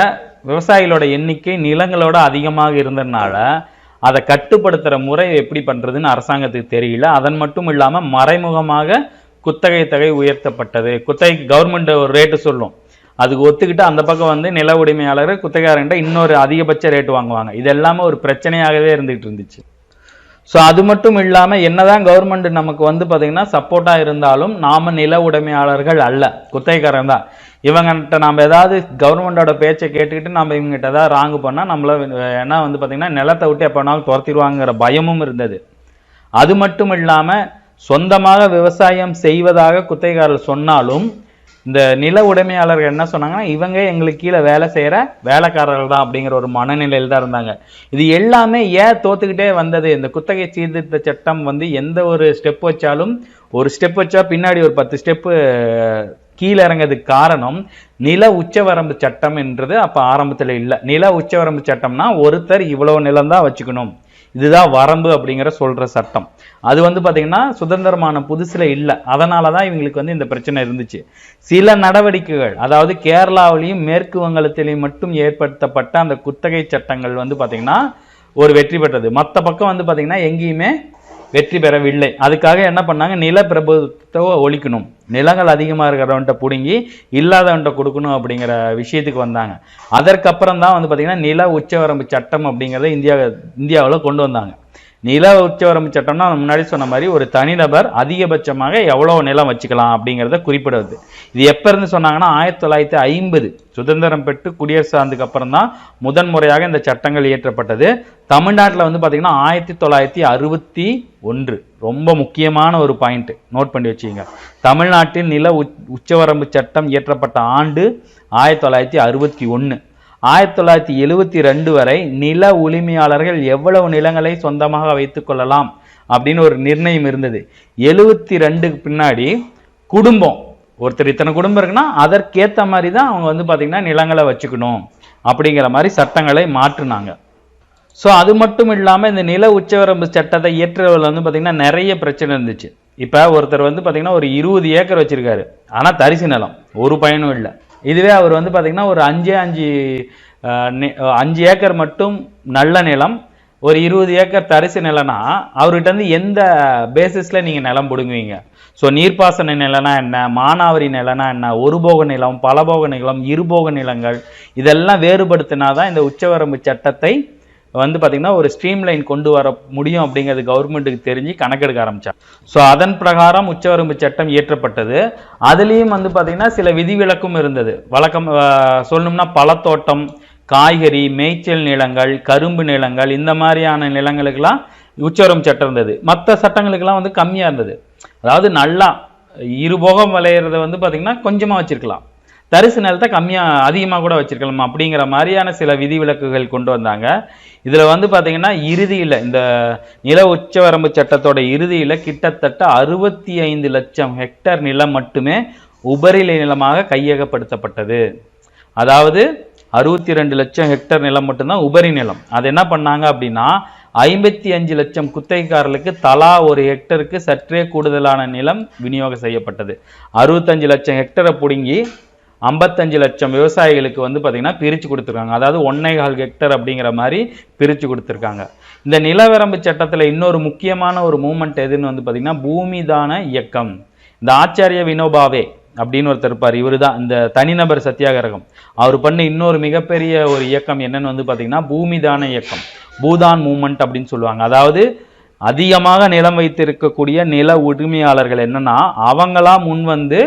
விவசாயிகளோட எண்ணிக்கை நிலங்களோட அதிகமாக இருந்ததுனால அதை கட்டுப்படுத்துகிற முறை எப்படி பண்ணுறதுன்னு அரசாங்கத்துக்கு தெரியல. அதன் மட்டும் இல்லாமல் மறைமுகமாக குத்தகை தொகை உயர்த்தப்பட்டது. குத்தகைக்கு கவர்மெண்ட் ஒரு ரேட்டு சொல்லும், அதுக்கு ஒத்துக்கிட்டு அந்த பக்கம் வந்து நில உடைமையாளர் குத்தகையாளர்கிட்ட இன்னொரு அதிகபட்ச ரேட்டு வாங்குவாங்க. இது எல்லாமே ஒரு பிரச்சனையாகவே இருந்துகிட்டு இருந்துச்சு. ஸோ அது மட்டும் இல்லாமல் என்னதான் கவர்மெண்ட் நமக்கு வந்து பார்த்தீங்கன்னா சப்போர்ட்டாக இருந்தாலும் நாம நில உடைமையாளர்கள் அல்ல, குத்தகைக்காரன் தான். இவங்ககிட்ட நம்ம ஏதாவது கவர்மெண்டோட பேச்சை கேட்டுக்கிட்டு நம்ம இவங்ககிட்ட ஏதாவது ராங்கு பண்ணால் நம்மள ஏன்னா வந்து பார்த்தீங்கன்னா நிலத்தை விட்டு எப்போனாலும் துரத்திடுவாங்கிற பயமும் இருந்தது. அது மட்டும் இல்லாமல் சொந்தமாக விவசாயம் செய்வதாக குத்தகைக்காரர்கள் சொன்னாலும் இந்த நில உடைமையாளர்கள் என்ன சொன்னாங்கன்னா இவங்க எங்களுக்கு கீழே வேலை செய்கிற வேலைக்காரர்கள் தான் அப்படிங்கிற ஒரு மனநிலையில் தான் இருந்தாங்க. இது எல்லாமே ஏன் தோத்துக்கிட்டே வந்தது? இந்த குத்தகை சீர்திருத்த சட்டம் வந்து எந்த ஒரு ஸ்டெப் வச்சாலும் ஒரு ஸ்டெப் வச்சா பின்னாடி ஒரு 10 ஸ்டெப்பு கீழே இறங்கிறதுக்கு காரணம் நில உச்சவரம்பு சட்டம் என்றது அப்போ ஆரம்பத்தில் இல்லை. நில உச்சவரம்பு சட்டம்னா ஒருத்தர் இவ்வளவு நிலம் தான் வச்சுக்கணும், இதுதான் வரம்பு அப்படிங்கிற சொல்ற சட்டம். அது வந்து பார்த்தீங்கன்னா சுதந்திரமான புதுசில் இல்லை. அதனால தான் இவங்களுக்கு வந்து இந்த பிரச்சனை இருந்துச்சு. சில நடவடிக்கைகள் அதாவது கேரளாவிலையும் மேற்கு வங்கத்திலையும் மட்டும் ஏற்படுத்தப்பட்ட அந்த குத்தகை சட்டங்கள் வந்து பார்த்தீங்கன்னா ஒரு வெற்றி பெற்றது. மற்ற பக்கம் வந்து பார்த்தீங்கன்னா எங்கேயுமே வெற்றி பெறவில்லை. அதுக்காக என்ன பண்ணாங்க, நில பிரபுத்துவத்தை ஒழிக்கணும், நிலங்கள் அதிகமாக இருக்கிறவன்ட்ட பிடுங்கி இல்லாதவன்ட்ட கொடுக்கணும் அப்படிங்கிற விஷயத்துக்கு வந்தாங்க. அதற்கப்புறம் தான் வந்து பார்த்தீங்கன்னா நில உச்சவரம்பு சட்டம் அப்படிங்கிறத இந்தியாவில் கொண்டு வந்தாங்க. நில உச்சவரம்பு சட்டம்னா முன்னாடி சொன்ன மாதிரி ஒரு தனிநபர் அதிகபட்சமாக எவ்வளவு நிலம் வச்சுக்கலாம் அப்படிங்கிறத குறிப்பிடுவது. இது எப்ப இருந்து சொன்னாங்கன்னா 1950 சுதந்திரம் பெற்று குடியரசு ஆண்டுக்கு அப்புறம் தான் முதன் முறையாக இந்த சட்டங்கள் இயற்றப்பட்டது. தமிழ்நாட்டில் வந்து பார்த்தீங்கன்னா 1961 ரொம்ப முக்கியமான ஒரு பாயிண்ட் நோட் பண்ணி வச்சுக்கோங்க. தமிழ்நாட்டில் நில உச்சவரம்பு சட்டம் இயற்றப்பட்ட ஆண்டு 1961. 1972 வரை நில உரிமையாளர்கள் எவ்வளவு நிலங்களை சொந்தமாக வைத்துக் கொள்ளலாம் அப்படின்னு ஒரு நிர்ணயம் இருந்தது. 72க்கு பின்னாடி குடும்பம் ஒருத்தர் இத்தனை குடும்பம் இருக்குன்னா அதற்கேற்ற மாதிரி தான் அவங்க வந்து பார்த்தீங்கன்னா நிலங்களை வச்சுக்கணும் அப்படிங்கிற மாதிரி சட்டங்களை மாற்றினாங்க. ஸோ அது மட்டும் இல்லாமல் இந்த நில உச்சவரம்பு சட்டத்தை இயற்றுவதில் வந்து பார்த்தீங்கன்னா நிறைய பிரச்சனை இருந்துச்சு. இப்போ ஒருத்தர் வந்து பார்த்தீங்கன்னா ஒரு 20 ஏக்கர் வச்சிருக்காரு, ஆனால் தரிசு நிலம் ஒரு பயனும் இல்லை. இதுவே அவர் வந்து பார்த்தீங்கன்னா ஒரு 5 ஏக்கர் மட்டும் நல்ல நிலம், ஒரு 20 ஏக்கர் தரிசு நிலம்னா அவர்கிட்ட இருந்து எந்த பேசிஸில் நீங்கள் நிலம் பிடுங்குவீங்க? ஸோ நீர்ப்பாசன நிலனா என்ன, மானாவரி நிலனா என்ன, ஒருபோக நிலம், பலபோக நிலம், இருபோக நிலங்கள், இதெல்லாம் வேறுபடுத்தினாதான் இந்த உச்சவரம்பு சட்டத்தை வந்து பார்த்தீங்கன்னா ஒரு ஸ்ட்ரீம்லைன் கொண்டு வர முடியும் அப்படிங்கிறது கவர்மெண்ட்டுக்கு தெரிஞ்சு கணக்கெடுக்க ஆரம்பிச்சாங்க. ஸோ அதன் பிரகாரம் உச்சவரம்பு சட்டம் இயற்றப்பட்டது. அதுலேயும் வந்து பார்த்தீங்கன்னா சில விதிவிலக்கும் இருந்தது. வழக்கம் சொல்லணும்னா பழத்தோட்டம், காய்கறி, மேய்ச்சல் நிலங்கள், கரும்பு நிலங்கள், இந்த மாதிரியான நிலங்களுக்கெல்லாம் உச்சவரம்பு சட்டம் இருந்தது. மற்ற சட்டங்களுக்கெல்லாம் வந்து கம்மியாக இருந்தது. அதாவது நல்லா இருபோகம் விளையிறத வந்து பார்த்தீங்கன்னா கொஞ்சமாக வச்சிருக்கலாம், தரிசு நிலத்தை அதிகமாக கூட வச்சிருக்கலாம் அப்படிங்கிற மாதிரியான சில விதிவிலக்குகள் கொண்டு வந்தாங்க. இதில் வந்து பார்த்தீங்கன்னா இறுதியில் இந்த நில உச்சவரம்பு சட்டத்தோட இறுதியில் கிட்டத்தட்ட 65 லட்சம் ஹெக்டேர் நிலம் மட்டுமே உபரி நிலமாக கையகப்படுத்தப்பட்டது. அதாவது 62 லட்சம் ஹெக்டேர் நிலம் மட்டும்தான் உபரி நிலம். அது என்ன பண்ணாங்க அப்படின்னா 55 லட்சம் குத்தகைக்காரர்களுக்கு தலா ஒரு ஹெக்டருக்கு சற்றே கூடுதலான நிலம் விநியோகம் செய்யப்பட்டது. 65 லட்சம் ஹெக்டரை பிடுங்கி 55 லட்சம் விவசாயிகளுக்கு வந்து பார்த்தீங்கன்னா பிரித்து கொடுத்துருக்காங்க. அதாவது 1.25 ஹெக்டர் அப்படிங்கிற மாதிரி பிரித்து கொடுத்துருக்காங்க. இந்த நிலவரம்பு சட்டத்தில் இன்னொரு முக்கியமான ஒரு மூமெண்ட் எதுன்னு வந்து பார்த்தீங்கன்னா பூமிதான இயக்கம். இந்த ஆச்சாரிய வினோபாவே அப்படின்னு ஒருத்தர் இருப்பார், இவர் தான் இந்த தனிநபர் சத்தியாகிரகம். அவர் பண்ண இன்னொரு மிகப்பெரிய ஒரு இயக்கம் என்னன்னு வந்து பார்த்தீங்கன்னா பூமிதான இயக்கம், பூதான் மூமெண்ட் அப்படின்னு சொல்லுவாங்க. அதாவது அதிகமாக நிலம் வைத்திருக்கக்கூடிய நில உரிமையாளர்கள் என்னன்னா அவங்களா முன் வந்து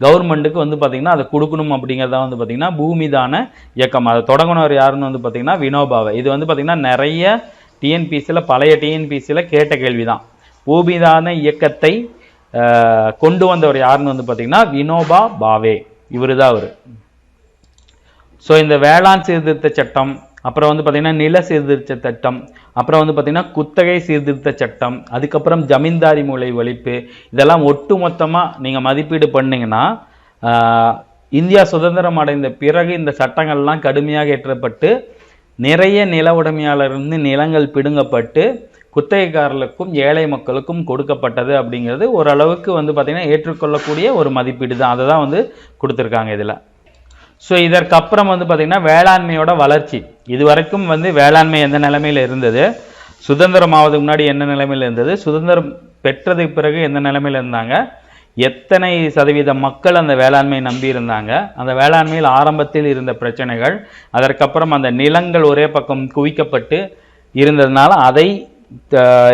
கவர்மெண்ட்டுக்கு வந்து பார்த்தீங்கன்னா அதை கொடுக்கணும் அப்படிங்கிறதா வந்து பார்த்தீங்கன்னா பூமிதான இயக்கம். அதை தொடங்கினவர் யாருன்னு வந்து பார்த்தீங்கன்னா வினோபாவை. இது வந்து பார்த்தீங்கன்னா நிறைய டிஎன்பிசியில் பழைய டிஎன்பிசியில் கேட்ட கேள்வி தான். பூமிதான இயக்கத்தை கொண்டு வந்தவர் யாருன்னு வந்து பார்த்தீங்கன்னா வினோபா பாவே, இவர் தான் அவர். ஸோ இந்த வேளாண் சீர்திருத்த சட்டம், அப்புறம் வந்து பார்த்தீங்கன்னா நில சீர்திருத்த சட்டம், அப்புறம் வந்து பார்த்தீங்கன்னா குத்தகை சீர்திருத்த சட்டம், அதுக்கப்புறம் ஜமீன்தாரி முறை ஒழிப்பு, இதெல்லாம் ஒட்டு மொத்தமாக நீங்கள் மதிப்பீடு பண்ணிங்கன்னா இந்தியா சுதந்திரம் அடைந்த பிறகு இந்த சட்டங்கள்லாம் கடுமையாக ஏற்றப்பட்டு நிறைய நில உடைமையாளர்ந்து நிலங்கள் பிடுங்கப்பட்டு குத்தகைக்காரர்களுக்கும் ஏழை மக்களுக்கும் கொடுக்கப்பட்டது அப்படிங்கிறது ஓரளவுக்கு வந்து பார்த்தீங்கன்னா ஏற்றுக்கொள்ளக்கூடிய ஒரு மதிப்பீடு தான். அதை தான் வந்து கொடுத்துருக்காங்க இதில். ஸோ இதற்கப்புறம் வந்து பார்த்தீங்கன்னா வேளாண்மையோட வளர்ச்சி. இது வரைக்கும் வந்து வேளாண்மை எந்த நிலைமையில் இருந்தது, சுதந்திரம் ஆவதுக்கு முன்னாடி என்ன நிலைமையில் இருந்தது, சுதந்திரம் பெற்றதுக்கு பிறகு எந்த நிலைமையில் இருந்தாங்க, எத்தனை சதவீத மக்கள் அந்த வேளாண்மையை நம்பி இருந்தாங்க, அந்த வேளாண்மையில் ஆரம்பத்தில் இருந்த பிரச்சனைகள், அதற்கப்புறம் அந்த நிலங்கள் ஒரே பக்கம் குவிக்கப்பட்டு இருந்ததுனால அதை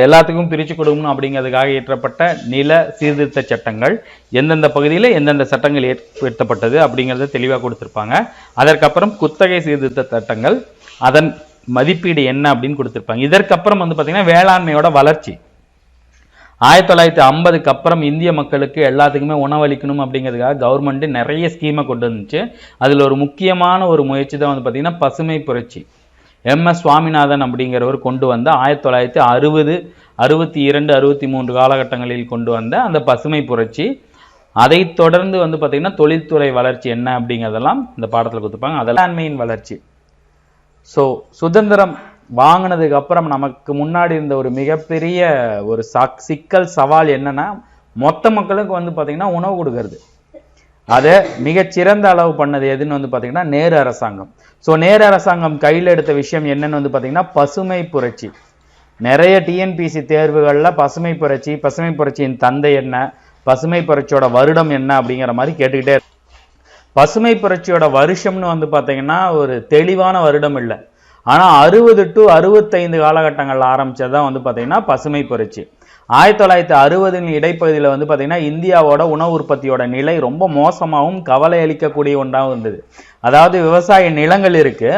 எல்லாத்துக்கும் பிரித்து கொடுக்கணும் அப்படிங்கிறதுக்காக இயற்றப்பட்ட நில சீர்திருத்த சட்டங்கள், எந்தெந்த பகுதியில் எந்தெந்த சட்டங்கள் ஏற்படுத்தப்பட்டது அப்படிங்கிறத தெளிவாக கொடுத்துருப்பாங்க. அதற்கப்புறம் குத்தகை சீர்திருத்த சட்டங்கள், அதன் மதிப்பீடு என்ன அப்படின்னு கொடுத்துருப்பாங்க. இதற்கப்புறம் வந்து பார்த்தீங்கன்னா வேளாண்மையோட வளர்ச்சி. 1950க்கு அப்புறம் இந்திய மக்களுக்கு எல்லாத்துக்குமே உணவளிக்கணும் அப்படிங்கிறதுக்காக கவர்மெண்ட் நிறைய ஸ்கீமை கொண்டு வந்துச்சு. அதில் ஒரு முக்கியமான ஒரு முயற்சி தான் வந்து பார்த்தீங்கன்னா பசுமை புரட்சி. MS சுவாமிநாதன் அப்படிங்கிறவர் கொண்டு வந்த 1960, 62, 63 காலகட்டங்களில் கொண்டு வந்த அந்த பசுமை புரட்சி. அதை தொடர்ந்து வந்து பார்த்தீங்கன்னா தொழில்துறை வளர்ச்சி என்ன அப்படிங்கிறதெல்லாம் இந்த பாடத்தில் கொடுத்துருப்பாங்க. அதெல்லாம் வேளாண்மையின் வளர்ச்சி. ஸோ சுதந்திரம் வாங்கினதுக்கு அப்புறம் நமக்கு முன்னாடி இருந்த ஒரு மிகப்பெரிய ஒரு சிக்கல் சவால் என்னன்னா மொத்த மக்களுக்கு வந்து பார்த்தீங்கன்னா உணவு கொடுக்கறது. அதை மிகச்சிறந்த அளவு பண்ணது எதுன்னு வந்து பார்த்தீங்கன்னா நேரு அரசாங்கம். ஸோ நேரு அரசாங்கம் கையில் எடுத்த விஷயம் என்னன்னு வந்து பார்த்தீங்கன்னா பசுமை புரட்சி. நிறைய டிஎன்பிசி தேர்வுகளில் பசுமை புரட்சியின் தந்தை என்ன, பசுமை புரட்சியோட வருடம் என்ன அப்படிங்கிற மாதிரி கேட்டுக்கிட்டே. பசுமை புரட்சியோட வருஷம்னு வந்து பார்த்தீங்கன்னா ஒரு தெளிவான வருடம் இல்லை. ஆனால் 60 to 65 காலகட்டங்களில் ஆரம்பிச்சதான் வந்து பார்த்தீங்கன்னா பசுமை புரட்சி. 1960 இடைப்பகுதியில் வந்து பார்த்தீங்கன்னா இந்தியாவோட உணவு உற்பத்தியோட நிலை ரொம்ப மோசமாகவும் கவலை அளிக்கக்கூடிய ஒன்றாகவும் இருந்தது. அதாவது விவசாய நிலங்கள் இருக்கு,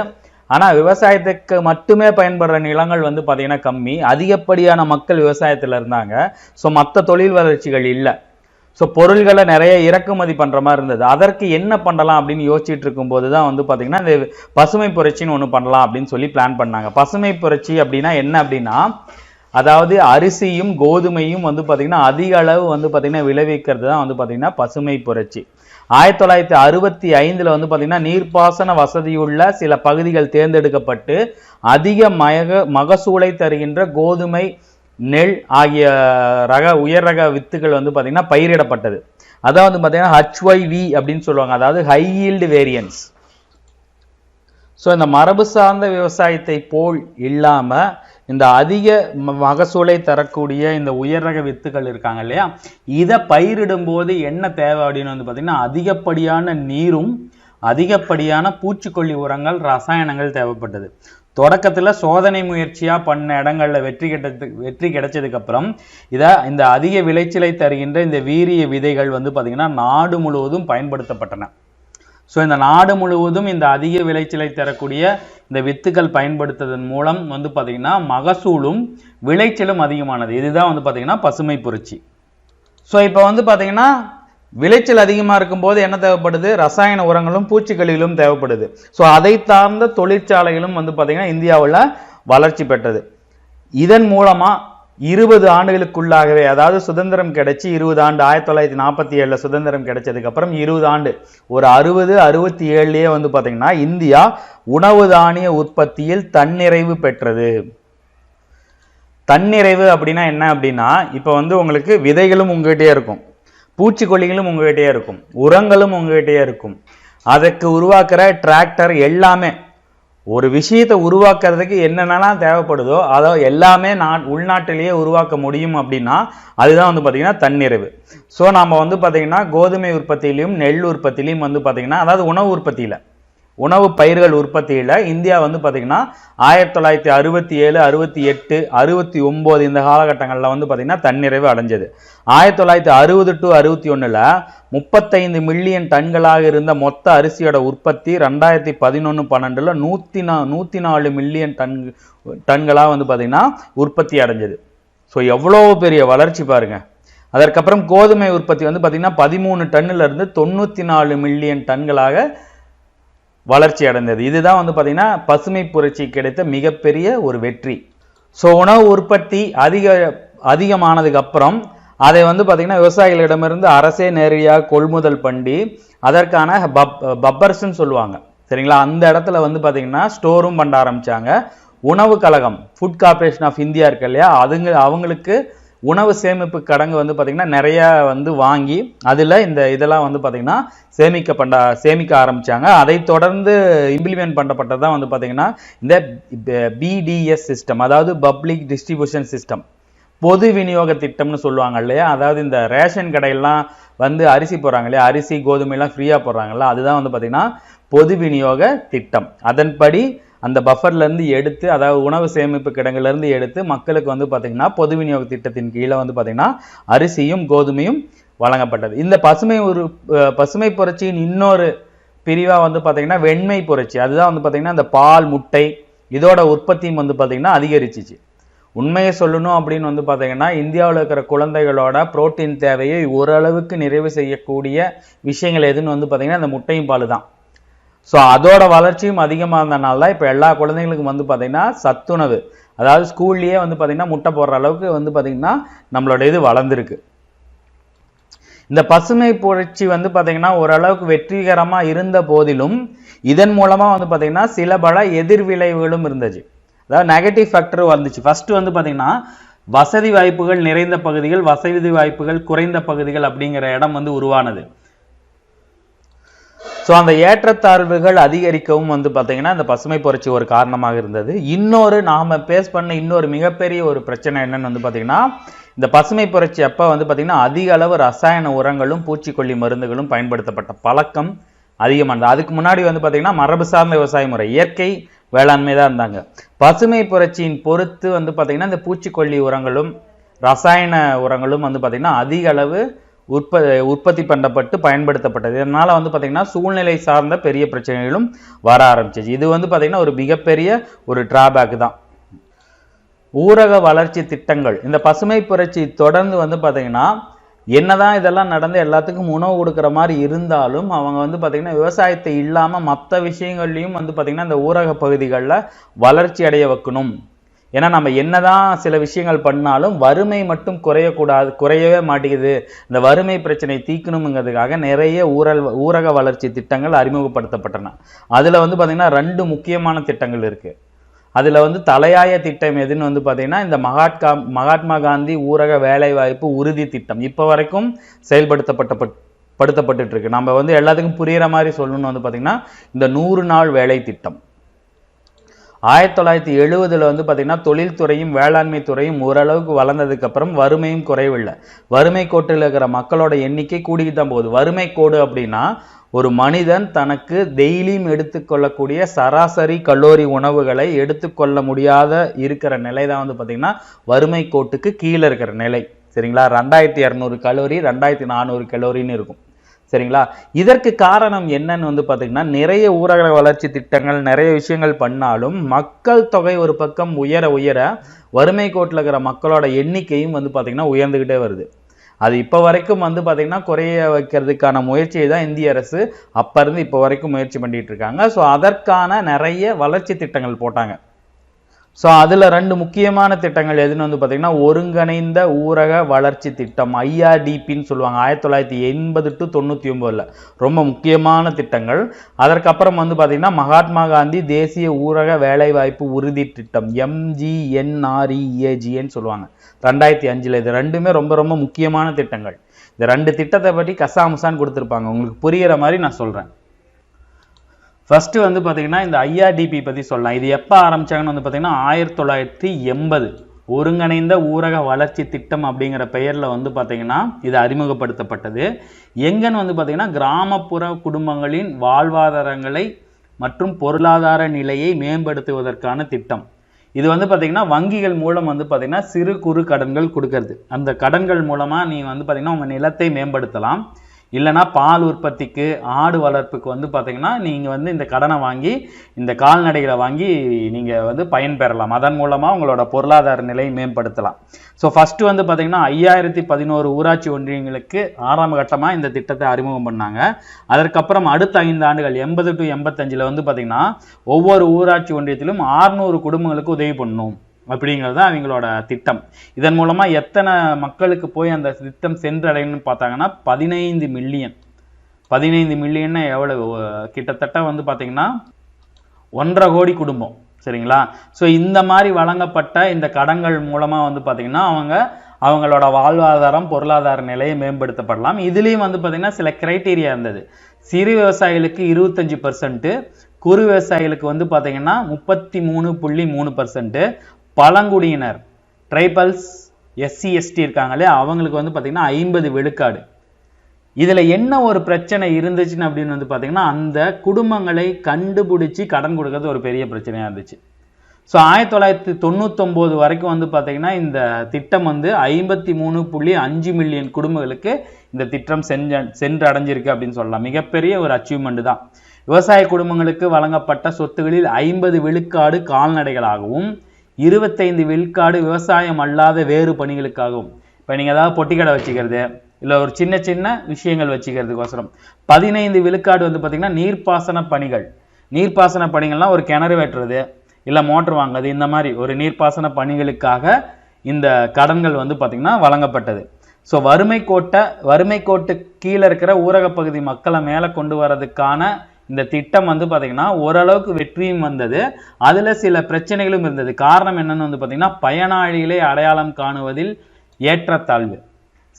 ஆனால் விவசாயத்துக்கு மட்டுமே பயன்படுற நிலங்கள் வந்து பார்த்தீங்கன்னா கம்மி, அதிகப்படியான மக்கள் விவசாயத்தில் இருந்தாங்க. ஸோ மற்ற தொழில் வளர்ச்சிகள் இல்லை. ஸோ பொருள்களை நிறைய இறக்குமதி பண்ணுற மாதிரி இருந்தது. அதற்கு என்ன பண்ணலாம் அப்படின்னு யோசிச்சுட்டு இருக்கும்போது தான் வந்து பார்த்தீங்கன்னா இந்த பசுமை புரட்சின்னு ஒன்று பண்ணலாம் அப்படின்னு சொல்லி பிளான் பண்ணாங்க. பசுமை புரட்சி அப்படின்னா என்ன அப்படின்னா, அதாவது அரிசியும் கோதுமையும் வந்து பார்த்தீங்கன்னா அதிக அளவு வந்து பார்த்தீங்கன்னா விளைவிக்கிறது தான் வந்து பார்த்தீங்கன்னா பசுமை புரட்சி. 1965 வந்து பார்த்தீங்கன்னா நீர்ப்பாசன வசதியுள்ள சில பகுதிகள் தேர்ந்தெடுக்கப்பட்டு அதிக மகசூலை தருகின்ற கோதுமை, நெல் ஆகிய உயர் ரக வித்துகள் வந்து பார்த்தீங்கன்னா பயிரிடப்பட்டது. அதான் வந்து பார்த்தீங்கன்னா HYV அப்படின்னு சொல்லுவாங்க, அதாவது ஹை ஈல்டு வேரியன்ஸ். ஸோ இந்த மரபு சார்ந்த விவசாயத்தை போல் இல்லாமல் இந்த அதிக மகசூலை தரக்கூடிய இந்த உயர் ரக வித்துகள் இருக்காங்க இல்லையா, இதை பயிரிடும் போது என்ன தேவை அப்படின்னு வந்து பார்த்தீங்கன்னா அதிகப்படியான நீரும் அதிகப்படியான பூச்சிக்கொல்லி உரங்கள், ரசாயனங்கள் தேவைப்பட்டது. தொடக்கத்தில் சோதனை முயற்சியாக பண்ண இடங்களில் வெற்றி கிடைச்சதுக்கு அப்புறம் இந்த அதிக விளைச்சலை தருகின்ற இந்த வீரிய விதைகள் வந்து பார்த்தீங்கன்னா நாடு முழுவதும் பயன்படுத்தப்பட்டன. ஸோ இந்த நாடு முழுவதும் இந்த அதிக விளைச்சலை தரக்கூடிய இந்த வித்துக்கள் பயன்படுத்துவதன் மூலம் வந்து பார்த்தீங்கன்னா மகசூலும் விளைச்சலும் அதிகமானது. இதுதான் வந்து பார்த்தீங்கன்னா பசுமை புரட்சி. ஸோ இப்போ வந்து பார்த்தீங்கன்னா விளைச்சல் அதிகமாக இருக்கும்போது என்ன தேவைப்படுது, ரசாயன உரங்களும் பூச்சிக்கொல்லிகளும் தேவைப்படுது. ஸோ அதை சார்ந்த தொழிற்சாலைகளும் வந்து பார்த்தீங்கன்னா இந்தியாவில் வளர்ச்சி பெற்றது. இதன் மூலமாக 20 ஆண்டுகளுக்குள்ளாகவே, அதாவது சுதந்திரம் கிடைச்சி 20 ஆண்டு, 1947 சுதந்திரம் கிடைச்சதுக்கு அப்புறம் 20 ஆண்டு, ஒரு 67 வந்து பார்த்தீங்கன்னா இந்தியா உணவு தானிய உற்பத்தியில் தன்னிறைவு பெற்றது. தன்னிறைவு அப்படின்னா என்ன அப்படின்னா, இப்போ வந்து உங்களுக்கு விதைகளும் உங்ககிட்டே இருக்கும், பூச்சிக்கொல்லிகளும் உங்ககிட்டயே இருக்கும், உரங்களும் உங்ககிட்டயே இருக்கும், அதற்கு உருவாக்குற டிராக்டர் எல்லாமே, ஒரு விஷயத்தை உருவாக்குறதுக்கு என்னென்னலாம் தேவைப்படுதோ அதை எல்லாமே உள்நாட்டிலேயே உருவாக்க முடியும் அப்படின்னா அதுதான் வந்து பார்த்தீங்கன்னா தன்னிறைவு. ஸோ நம்ம வந்து பார்த்தீங்கன்னா கோதுமை உற்பத்தியிலையும் நெல் உற்பத்திலையும் வந்து பார்த்தீங்கன்னா, அதாவது உணவு உற்பத்தியில், உணவு பயிர்கள் உற்பத்தியில் இந்தியா வந்து பார்த்தீங்கன்னா 1967, 68, 69 இந்த காலகட்டங்களில் வந்து பார்த்தீங்கன்னா தன்னிறைவு அடைஞ்சது. 1960 to 61 35 மில்லியன் டன்களாக இருந்த மொத்த அரிசியோட உற்பத்தி 2011-12 104 மில்லியன் டன்களாக வந்து பார்த்தீங்கன்னா உற்பத்தி அடைஞ்சது. ஸோ எவ்வளோ பெரிய வளர்ச்சி பாருங்க. அதற்கப்புறம் கோதுமை உற்பத்தி வந்து பார்த்தீங்கன்னா 13 டன்னுல இருந்து 94 மில்லியன் டன்களாக வளர்ச்சி அடைந்தது. இதுதான் வந்து பார்த்தீங்கன்னா பசுமை புரட்சி கிடைத்த மிகப்பெரிய ஒரு வெற்றி. ஸோ உணவு உற்பத்தி அதிகமானதுக்கு அப்புறம் அதை வந்து பார்த்தீங்கன்னா விவசாயிகளிடமிருந்து அரசே நேரடியாக கொள்முதல் பண்ணி அதற்கான பப்பர்ஸ்ன்னு சொல்லுவாங்க சரிங்களா, அந்த இடத்துல வந்து பார்த்தீங்கன்னா ஸ்டோரும் பண்ண ஆரம்பிச்சாங்க. உணவு கழகம், ஃபுட் கார்பரேஷன் ஆஃப் இந்தியா இருக்கு இல்லையா, அவங்களுக்கு உணவு சேமிப்பு கடங்கு வந்து பார்த்தீங்கன்னா நிறைய வந்து வாங்கி அதில் இதெல்லாம் வந்து பார்த்தீங்கன்னா சேமிக்க ஆரம்பிச்சாங்க. அதை தொடர்ந்து இம்ப்ளிமெண்ட் பண்ணப்பட்டதான் வந்து பார்த்தீங்கன்னா இந்த BDS சிஸ்டம், அதாவது பப்ளிக் டிஸ்ட்ரிபியூஷன் சிஸ்டம், பொது விநியோக திட்டம்னு சொல்லுவாங்க இல்லையா. அதாவது இந்த ரேஷன் கடையெல்லாம் வந்து அரிசி போடுறாங்க இல்லையா, அரிசி கோதுமையெல்லாம் ஃப்ரீயாக போடுறாங்கல்ல, அதுதான் வந்து பார்த்தீங்கன்னா பொது விநியோக திட்டம். அதன்படி அந்த பஃபர்லேருந்து எடுத்து, அதாவது உணவு சேமிப்பு கிடங்குலேருந்து எடுத்து மக்களுக்கு வந்து பார்த்தீங்கன்னா பொது விநியோக திட்டத்தின் கீழே வந்து பார்த்தீங்கன்னா அரிசியும் கோதுமையும் வழங்கப்பட்டது. இந்த பசுமை புரட்சியின் இன்னொரு பிரிவாக வந்து பார்த்தீங்கன்னா வெண்மை புரட்சி. அதுதான் வந்து பார்த்தீங்கன்னா இந்த பால், முட்டை இதோட உற்பத்தியும் வந்து பார்த்தீங்கன்னா அதிகரிச்சிச்சு. உண்மையை சொல்லணும் அப்படின்னு வந்து பார்த்தீங்கன்னா இந்தியாவில் இருக்கிற குழந்தைகளோட புரோட்டீன் தேவையை ஓரளவுக்கு நிறைவு செய்யக்கூடிய விஷயங்கள் எதுன்னு வந்து பார்த்தீங்கன்னா இந்த முட்டையும் பால் தான். ஸோ அதோட வளர்ச்சியும் அதிகமாக இருந்தனால தான் இப்போ எல்லா குழந்தைங்களுக்கும் வந்து பார்த்தீங்கன்னா சத்துணவு, அதாவது ஸ்கூல்லேயே வந்து பார்த்தீங்கன்னா முட்டை போடுற அளவுக்கு வந்து பார்த்தீங்கன்னா நம்மளோட இது வளர்ந்துருக்கு. இந்த பசுமை புரட்சி வந்து பார்த்தீங்கன்னா ஓரளவுக்கு வெற்றிகரமாக இருந்த போதிலும் இதன் மூலமாக வந்து பார்த்தீங்கன்னா சில பல எதிர்விளைவுகளும் இருந்துச்சு, அதாவது நெகட்டிவ் ஃபேக்டர் வந்துச்சு. ஃபர்ஸ்ட் வந்து பார்த்தீங்கன்னா வசதி வாய்ப்புகள் நிறைந்த பகுதிகள், வசதி வாய்ப்புகள் குறைந்த பகுதிகள் அப்படிங்கிற இடம் வந்து உருவானது. ஸோ அந்த ஏற்றத்தாழ்வுகள் அதிகரிக்கவும் வந்து பார்த்தீங்கன்னா இந்த பசுமை புரட்சி ஒரு காரணமாக இருந்தது. நாம் பேஸ் பண்ண இன்னொரு மிகப்பெரிய ஒரு பிரச்சனை என்னன்னு வந்து பார்த்தீங்கன்னா, இந்த பசுமை புரட்சி அப்போ வந்து பார்த்தீங்கன்னா அதிக அளவு ரசாயன உரங்களும் பூச்சிக்கொல்லி மருந்துகளும் பயன்படுத்தப்பட்ட பழக்கம் அதிகமானது. அதுக்கு முன்னாடி வந்து பார்த்தீங்கன்னா மரபு சார்ந்த விவசாய முறை, இயற்கை வேளாண்மை தான் இருந்தாங்க. பசுமை புரட்சியின் பொறுத்து வந்து பார்த்தீங்கன்னா இந்த பூச்சிக்கொல்லி உரங்களும் ரசாயன உரங்களும் வந்து பார்த்தீங்கன்னா அதிக அளவு உற்பத்தி பண்ணப்பட்டு பயன்படுத்தப்பட்டது. இதனால வந்து பார்த்தீங்கன்னா சூழ்நிலை சார்ந்த பெரிய பிரச்சனைகளும் வர ஆரம்பிச்சிச்சு. இது வந்து பார்த்தீங்கன்னா ஒரு மிகப்பெரிய ஒரு டிராபேக் தான். ஊரக வளர்ச்சி திட்டங்கள், இந்த பசுமை புரட்சி தொடர்ந்து வந்து பார்த்தீங்கன்னா என்னதான் இதெல்லாம் நடந்து எல்லாத்துக்கும் உணவு கொடுக்குற மாதிரி இருந்தாலும் அவங்க வந்து பார்த்தீங்கன்னா விவசாயத்தை இல்லாமல் மற்ற விஷயங்கள்லையும் வந்து பார்த்தீங்கன்னா இந்த ஊரக பகுதிகளில் வளர்ச்சி அடைய வைக்கணும். ஏன்னா நம்ம என்னதான் சில விஷயங்கள் பண்ணாலும் வறுமை மட்டும் குறையவே மாட்டேங்குது. இந்த வறுமை பிரச்சனை தீர்க்கணுங்கிறதுக்காக நிறைய ஊரக வளர்ச்சி திட்டங்கள் அறிமுகப்படுத்தப்பட்டன. அதில் வந்து பார்த்தீங்கன்னா 2 முக்கியமான திட்டங்கள் இருக்கு. அதில் வந்து தலையாய திட்டம் எதுன்னு வந்து பார்த்தீங்கன்னா இந்த மகாத்மா காந்தி ஊரக வேலைவாய்ப்பு உறுதி திட்டம் இப்போ வரைக்கும் செயல்படுத்தப்பட்டு இருக்கு. நம்ம வந்து எல்லாத்துக்கும் புரியுற மாதிரி சொல்லணும்னு வந்து பார்த்தீங்கன்னா இந்த 100 நாள் வேலை திட்டம் 1970 வந்து பார்த்தீங்கன்னா தொழில்துறையும் வேளாண்மை துறையும் ஓரளவுக்கு வளர்ந்ததுக்கு அப்புறம் வறுமையும் குறைவில்லை. வறுமை கோட்டில் இருக்கிற மக்களோட எண்ணிக்கை கூடிக்கிட்டு தான் போகுது. வறுமை கோடு அப்படின்னா ஒரு மனிதன் தனக்கு டெய்லியும் எடுத்துக்கொள்ளக்கூடிய சராசரி கலோரி உணவுகளை எடுத்துக்கொள்ள முடியாத இருக்கிற நிலை தான் வந்து பார்த்தீங்கன்னா வறுமை கோட்டுக்கு கீழே இருக்கிற நிலை. சரிங்களா? 2200 கலோரி 2400 கலோரின்னு இருக்கும். சரிங்களா? இதற்கு காரணம் என்னன்னு வந்து பார்த்தீங்கன்னா நிறைய ஊரக வளர்ச்சி திட்டங்கள் நிறைய விஷயங்கள் பண்ணாலும் மக்கள் தொகை ஒரு பக்கம் உயர வறுமை கோட்டில் இருக்கிற மக்களோட எண்ணிக்கையும் வந்து பார்த்தீங்கன்னா உயர்ந்துகிட்டே வருது. அது இப்போ வரைக்கும் வந்து பார்த்தீங்கன்னா குறைய வைக்கிறதுக்கான முயற்சியை தான் இந்திய அரசு அப்போ இருந்து இப்போ வரைக்கும் முயற்சி பண்ணிட்டு இருக்காங்க. ஸோ அதற்கான நிறைய வளர்ச்சி திட்டங்கள் போட்டாங்க. ஸோ அதில் 2 முக்கியமான திட்டங்கள் எதுன்னு வந்து பார்த்தீங்கன்னா ஒருங்கிணைந்த ஊரக வளர்ச்சி திட்டம் IRDPன்னு சொல்லுவாங்க. 1980 to 99 ரொம்ப முக்கியமான திட்டங்கள். அதற்கப்புறம் வந்து பார்த்தீங்கன்னா மகாத்மா காந்தி தேசிய ஊரக வேலைவாய்ப்பு உறுதி திட்டம் MGNREAGன்னு சொல்லுவாங்க 2005. இது 2மே ரொம்ப ரொம்ப முக்கியமான திட்டங்கள். இந்த 2 திட்டத்தை பற்றி கசாமுசான்னு கொடுத்துருப்பாங்க. உங்களுக்கு புரிகிற மாதிரி நான் சொல்கிறேன். ஃபர்ஸ்ட் வந்து பார்த்தீங்கன்னா இந்த IRDP பற்றி சொல்லலாம். இது எப்போ ஆரம்பிச்சாங்கன்னு வந்து பார்த்தீங்கன்னா 1980 ஒருங்கிணைந்த ஊரக வளர்ச்சி திட்டம் அப்படிங்கிற பெயரில் வந்து பார்த்தீங்கன்னா இது அறிமுகப்படுத்தப்பட்டது. எங்கன்னு வந்து பார்த்தீங்கன்னா கிராமப்புற குடும்பங்களின் வாழ்வாதாரங்களை மற்றும் பொருளாதார நிலையை மேம்படுத்துவதற்கான திட்டம். இது வந்து பார்த்தீங்கன்னா வங்கிகள் மூலம் வந்து பார்த்தீங்கன்னா சிறு குறு கடன்கள் கொடுக்கறது. அந்த கடன்கள் மூலமாக நீ வந்து பார்த்தீங்கன்னா உங்கள் நிலத்தை மேம்படுத்தலாம். இல்லைனா பால் உற்பத்திக்கு ஆடு வளர்ப்புக்கு வந்து பார்த்தீங்கன்னா நீங்கள் வந்து இந்த கடனை வாங்கி இந்த கால்நடைகளை வாங்கி நீங்கள் வந்து பயன்பெறலாம். அதன் மூலமாக உங்களோட பொருளாதார நிலையை மேம்படுத்தலாம். ஸோ ஃபஸ்ட்டு வந்து பார்த்தீங்கன்னா 5011 ஊராட்சி ஒன்றியங்களுக்கு ஆரம்ப கட்டமாக இந்த திட்டத்தை அறிமுகம் பண்ணாங்க. அதற்கப்புறம் அடுத்த 5 ஆண்டுகள் 80 to 85 வந்து பார்த்தீங்கன்னா ஒவ்வொரு ஊராட்சி ஒன்றியத்திலும் 600 குடும்பங்களுக்கு உதவி பண்ணணும் அப்படிங்கிறது தான் அவங்களோட திட்டம். இதன் மூலமாக எத்தனை மக்களுக்கு போய் அந்த திட்டம் சென்றடையணும்னு பார்த்தாங்கன்னா 15 மில்லியன். 15 மில்லியன்னா எவ்வளவு? கிட்டத்தட்ட வந்து பார்த்தீங்கன்னா 1.5 கோடி குடும்பம். சரிங்களா? ஸோ இந்த மாதிரி வழங்கப்பட்ட இந்த கடன்கள் மூலமாக வந்து பார்த்தீங்கன்னா அவங்களோட வாழ்வாதாரம் பொருளாதார நிலையை மேம்படுத்தப்படலாம். இதுலேயும் வந்து பார்த்தீங்கன்னா சில கிரைட்டீரியா இருந்தது. சிறு விவசாயிகளுக்கு 25%, குறு விவசாயிகளுக்கு வந்து பார்த்தீங்கன்னா 33.3%, பழங்குடியினர் ட்ரைபல்ஸ் SC ST இருக்காங்களே அவங்களுக்கு வந்து பார்த்தீங்கன்னா 50 விழுக்காடு. இதில் என்ன ஒரு பிரச்சனை இருந்துச்சுன்னு அப்படின்னு வந்து பார்த்தீங்கன்னா அந்த குடும்பங்களை கண்டுபிடிச்சி கடன் கொடுக்கறது ஒரு பெரிய பிரச்சனையாக இருந்துச்சு. ஸோ 1999 வரைக்கும் வந்து பார்த்தீங்கன்னா இந்த திட்டம் வந்து 53.5 மில்லியன் குடும்பங்களுக்கு இந்த திட்டம் சென்றடைஞ்சிருக்கு அப்படின்னு சொல்லலாம். மிகப்பெரிய ஒரு அச்சீவ்மெண்ட் தான். விவசாய குடும்பங்களுக்கு வழங்கப்பட்ட சொத்துகளில் 50 விழுக்காடு கால்நடைகளாகவும் 25 விழுக்காடு விவசாயம் அல்லாத வேறு பணிகளுக்காகவும். இப்போ நீங்கள் ஏதாவது பொட்டிக்கடை வச்சுக்கிறது இல்லை ஒரு சின்ன சின்ன விஷயங்கள் வச்சுக்கிறதுக்கோசரம் 15 விழுக்காடு வந்து பார்த்தீங்கன்னா நீர்ப்பாசன பணிகள்லாம் ஒரு கிணறு வெட்டுறது இல்லை மோட்டர் வாங்குறது இந்த மாதிரி ஒரு நீர்ப்பாசன பணிகளுக்காக இந்த கடன்கள் வந்து பார்த்தீங்கன்னா வழங்கப்பட்டது. ஸோ வறுமை கோட்டு கீழே இருக்கிற ஊரக பகுதி மக்களை மேலே கொண்டு வரதுக்கான இந்த திட்டம் வந்து பார்த்தீங்கன்னா ஓரளவுக்கு வெற்றியும் வந்தது. அதில் சில பிரச்சனைகளும் இருந்தது. காரணம் என்னன்னு வந்து பார்த்தீங்கன்னா பயனாளிகளை அடையாளம் காணுவதில் ஏற்றத்தாழ்வு.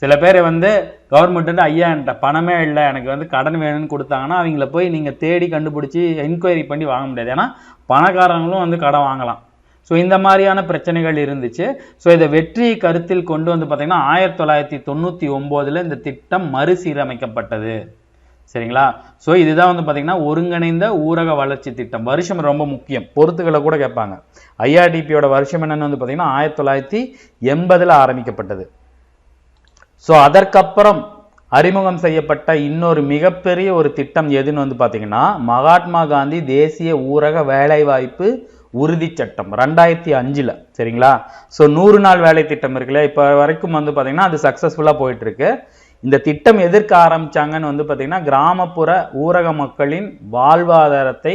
சில பேர் வந்து கவர்மெண்ட் ஐயா என்கிட்ட பணமே இல்லை எனக்கு வந்து கடன் வேணும்னு கொடுத்தாங்கன்னா அவங்கள போய் நீங்கள் தேடி கண்டுபிடிச்சி என்கொயரி பண்ணி வாங்க முடியாது. ஏன்னா பணக்காரங்களும் வந்து கடன் வாங்கலாம். ஸோ இந்த மாதிரியான பிரச்சனைகள் இருந்துச்சு. ஸோ இதை வெற்றியை கருத்தில் கொண்டு வந்து பார்த்தீங்கன்னா 1999 இந்த திட்டம் மறுசீரமைக்கப்பட்டது. சரிங்களா? ஸோ இதுதான் வந்து பார்த்தீங்கன்னா ஒருங்கிணைந்த ஊரக வளர்ச்சி திட்டம். வருஷம் ரொம்ப முக்கியம், பொறுத்துக்களை கூட கேட்பாங்க. ஐஆர்டிபியோட வருஷம் என்னன்னு வந்து பார்த்தீங்கன்னா 1980 ஆரம்பிக்கப்பட்டது. ஸோ அதற்கப்புறம் அறிமுகம் செய்யப்பட்ட இன்னொரு மிகப்பெரிய ஒரு திட்டம் எதுன்னு வந்து பார்த்தீங்கன்னா மகாத்மா காந்தி தேசிய ஊரக வேலைவாய்ப்பு உறுதி சட்டம் 2005. சரிங்களா? ஸோ 100 நாள் வேலை திட்டம் இருக்குல்ல, இப்போ வரைக்கும் வந்து பார்த்தீங்கன்னா அது சக்ஸஸ்ஃபுல்லாக போயிட்டு இருக்கு. இந்த திட்டம் எதற்கு ஆரம்பிச்சாங்கன்னு வந்து பார்த்தீங்கன்னா கிராமப்புற ஊரக மக்களின் வாழ்வாதாரத்தை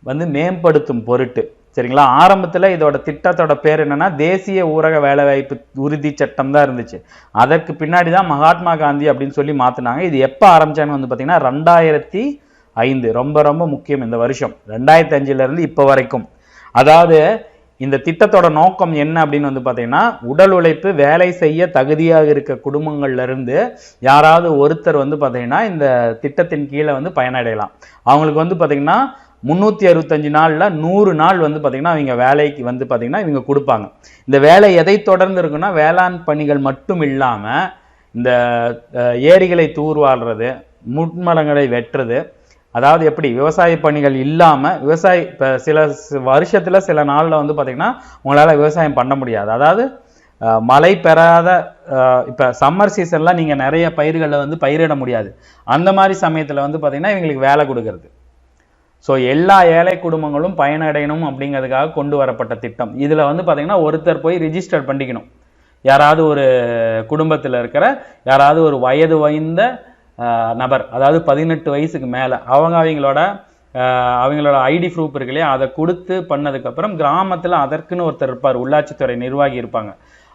வந்து மேம்படுத்தும் பொருட்டு. சரிங்களா? ஆரம்பத்தில் இதோட திட்டத்தோட பேர் என்னன்னா தேசிய ஊரக வேலைவாய்ப்பு உறுதி சட்டம் தான் இருந்துச்சு. அதற்கு பின்னாடி தான் மகாத்மா காந்தி அப்படின்னு சொல்லி மாற்றினாங்க. இது எப்போ ஆரம்பிச்சாங்கன்னு வந்து பார்த்தீங்கன்னா 2005. ரொம்ப ரொம்ப முக்கியம் இந்த வருஷம், 2005 இப்போ வரைக்கும். அதாவது இந்த திட்டத்தோட நோக்கம் என்ன அப்படின்னு வந்து பார்த்தீங்கன்னா உடல் உழைப்பு வேலை செய்ய தகுதியாக இருக்க குடும்பங்கள்ல இருந்து யாராவது ஒருத்தர் வந்து பார்த்தீங்கன்னா இந்த திட்டத்தின் கீழே வந்து பயனடையலாம். அவங்களுக்கு வந்து பார்த்தீங்கன்னா 365 நாள்ல 100 நாள் வந்து பார்த்தீங்கன்னா அவங்க வேலைக்கு வந்து பார்த்தீங்கன்னா இவங்க கொடுப்பாங்க. இந்த வேலை எதை தொடர்ந்து இருக்குன்னா வேளாண் பணிகள் மட்டும் இல்லாம இந்த ஏரிகளை தூர்வாடுறது, முட்மரங்களை வெட்டுறது, அதாவது எப்படி விவசாய பணிகள் இல்லாம விவசாய இப்போ சில வருஷத்துல சில நாள்ல வந்து பார்த்தீங்கன்னா உங்களால விவசாயம் பண்ண முடியாது. அதாவது மழை பெறாத இப்போ சம்மர் சீசன்லாம் நீங்க நிறைய பயிர்களை வந்து பயிரிட முடியாது. அந்த மாதிரி சமயத்துல வந்து பார்த்தீங்கன்னா இவங்களுக்கு வேலை கொடுக்கறது. ஸோ எல்லா ஏழை குடும்பங்களும் பயனடையணும் அப்படிங்கிறதுக்காக கொண்டு வரப்பட்ட திட்டம். இதுல வந்து பார்த்தீங்கன்னா ஒருத்தர் போய் ரிஜிஸ்டர் பண்ணிக்கணும். யாராவது ஒரு குடும்பத்தில் இருக்கிற யாராவது ஒரு வயது வாய்ந்த நபர், அதாவது 18 வயசுக்கு மேலே அவங்களோட ஐடி ப்ரூஃப் இருக்கு இல்லையா, அதை கொடுத்து பண்ணதுக்கப்புறம் கிராமத்தில் அதற்குன்னு ஒருத்தர் இருப்பார், உள்ளாட்சித்துறை நிர்வாகி இருப்பாங்க.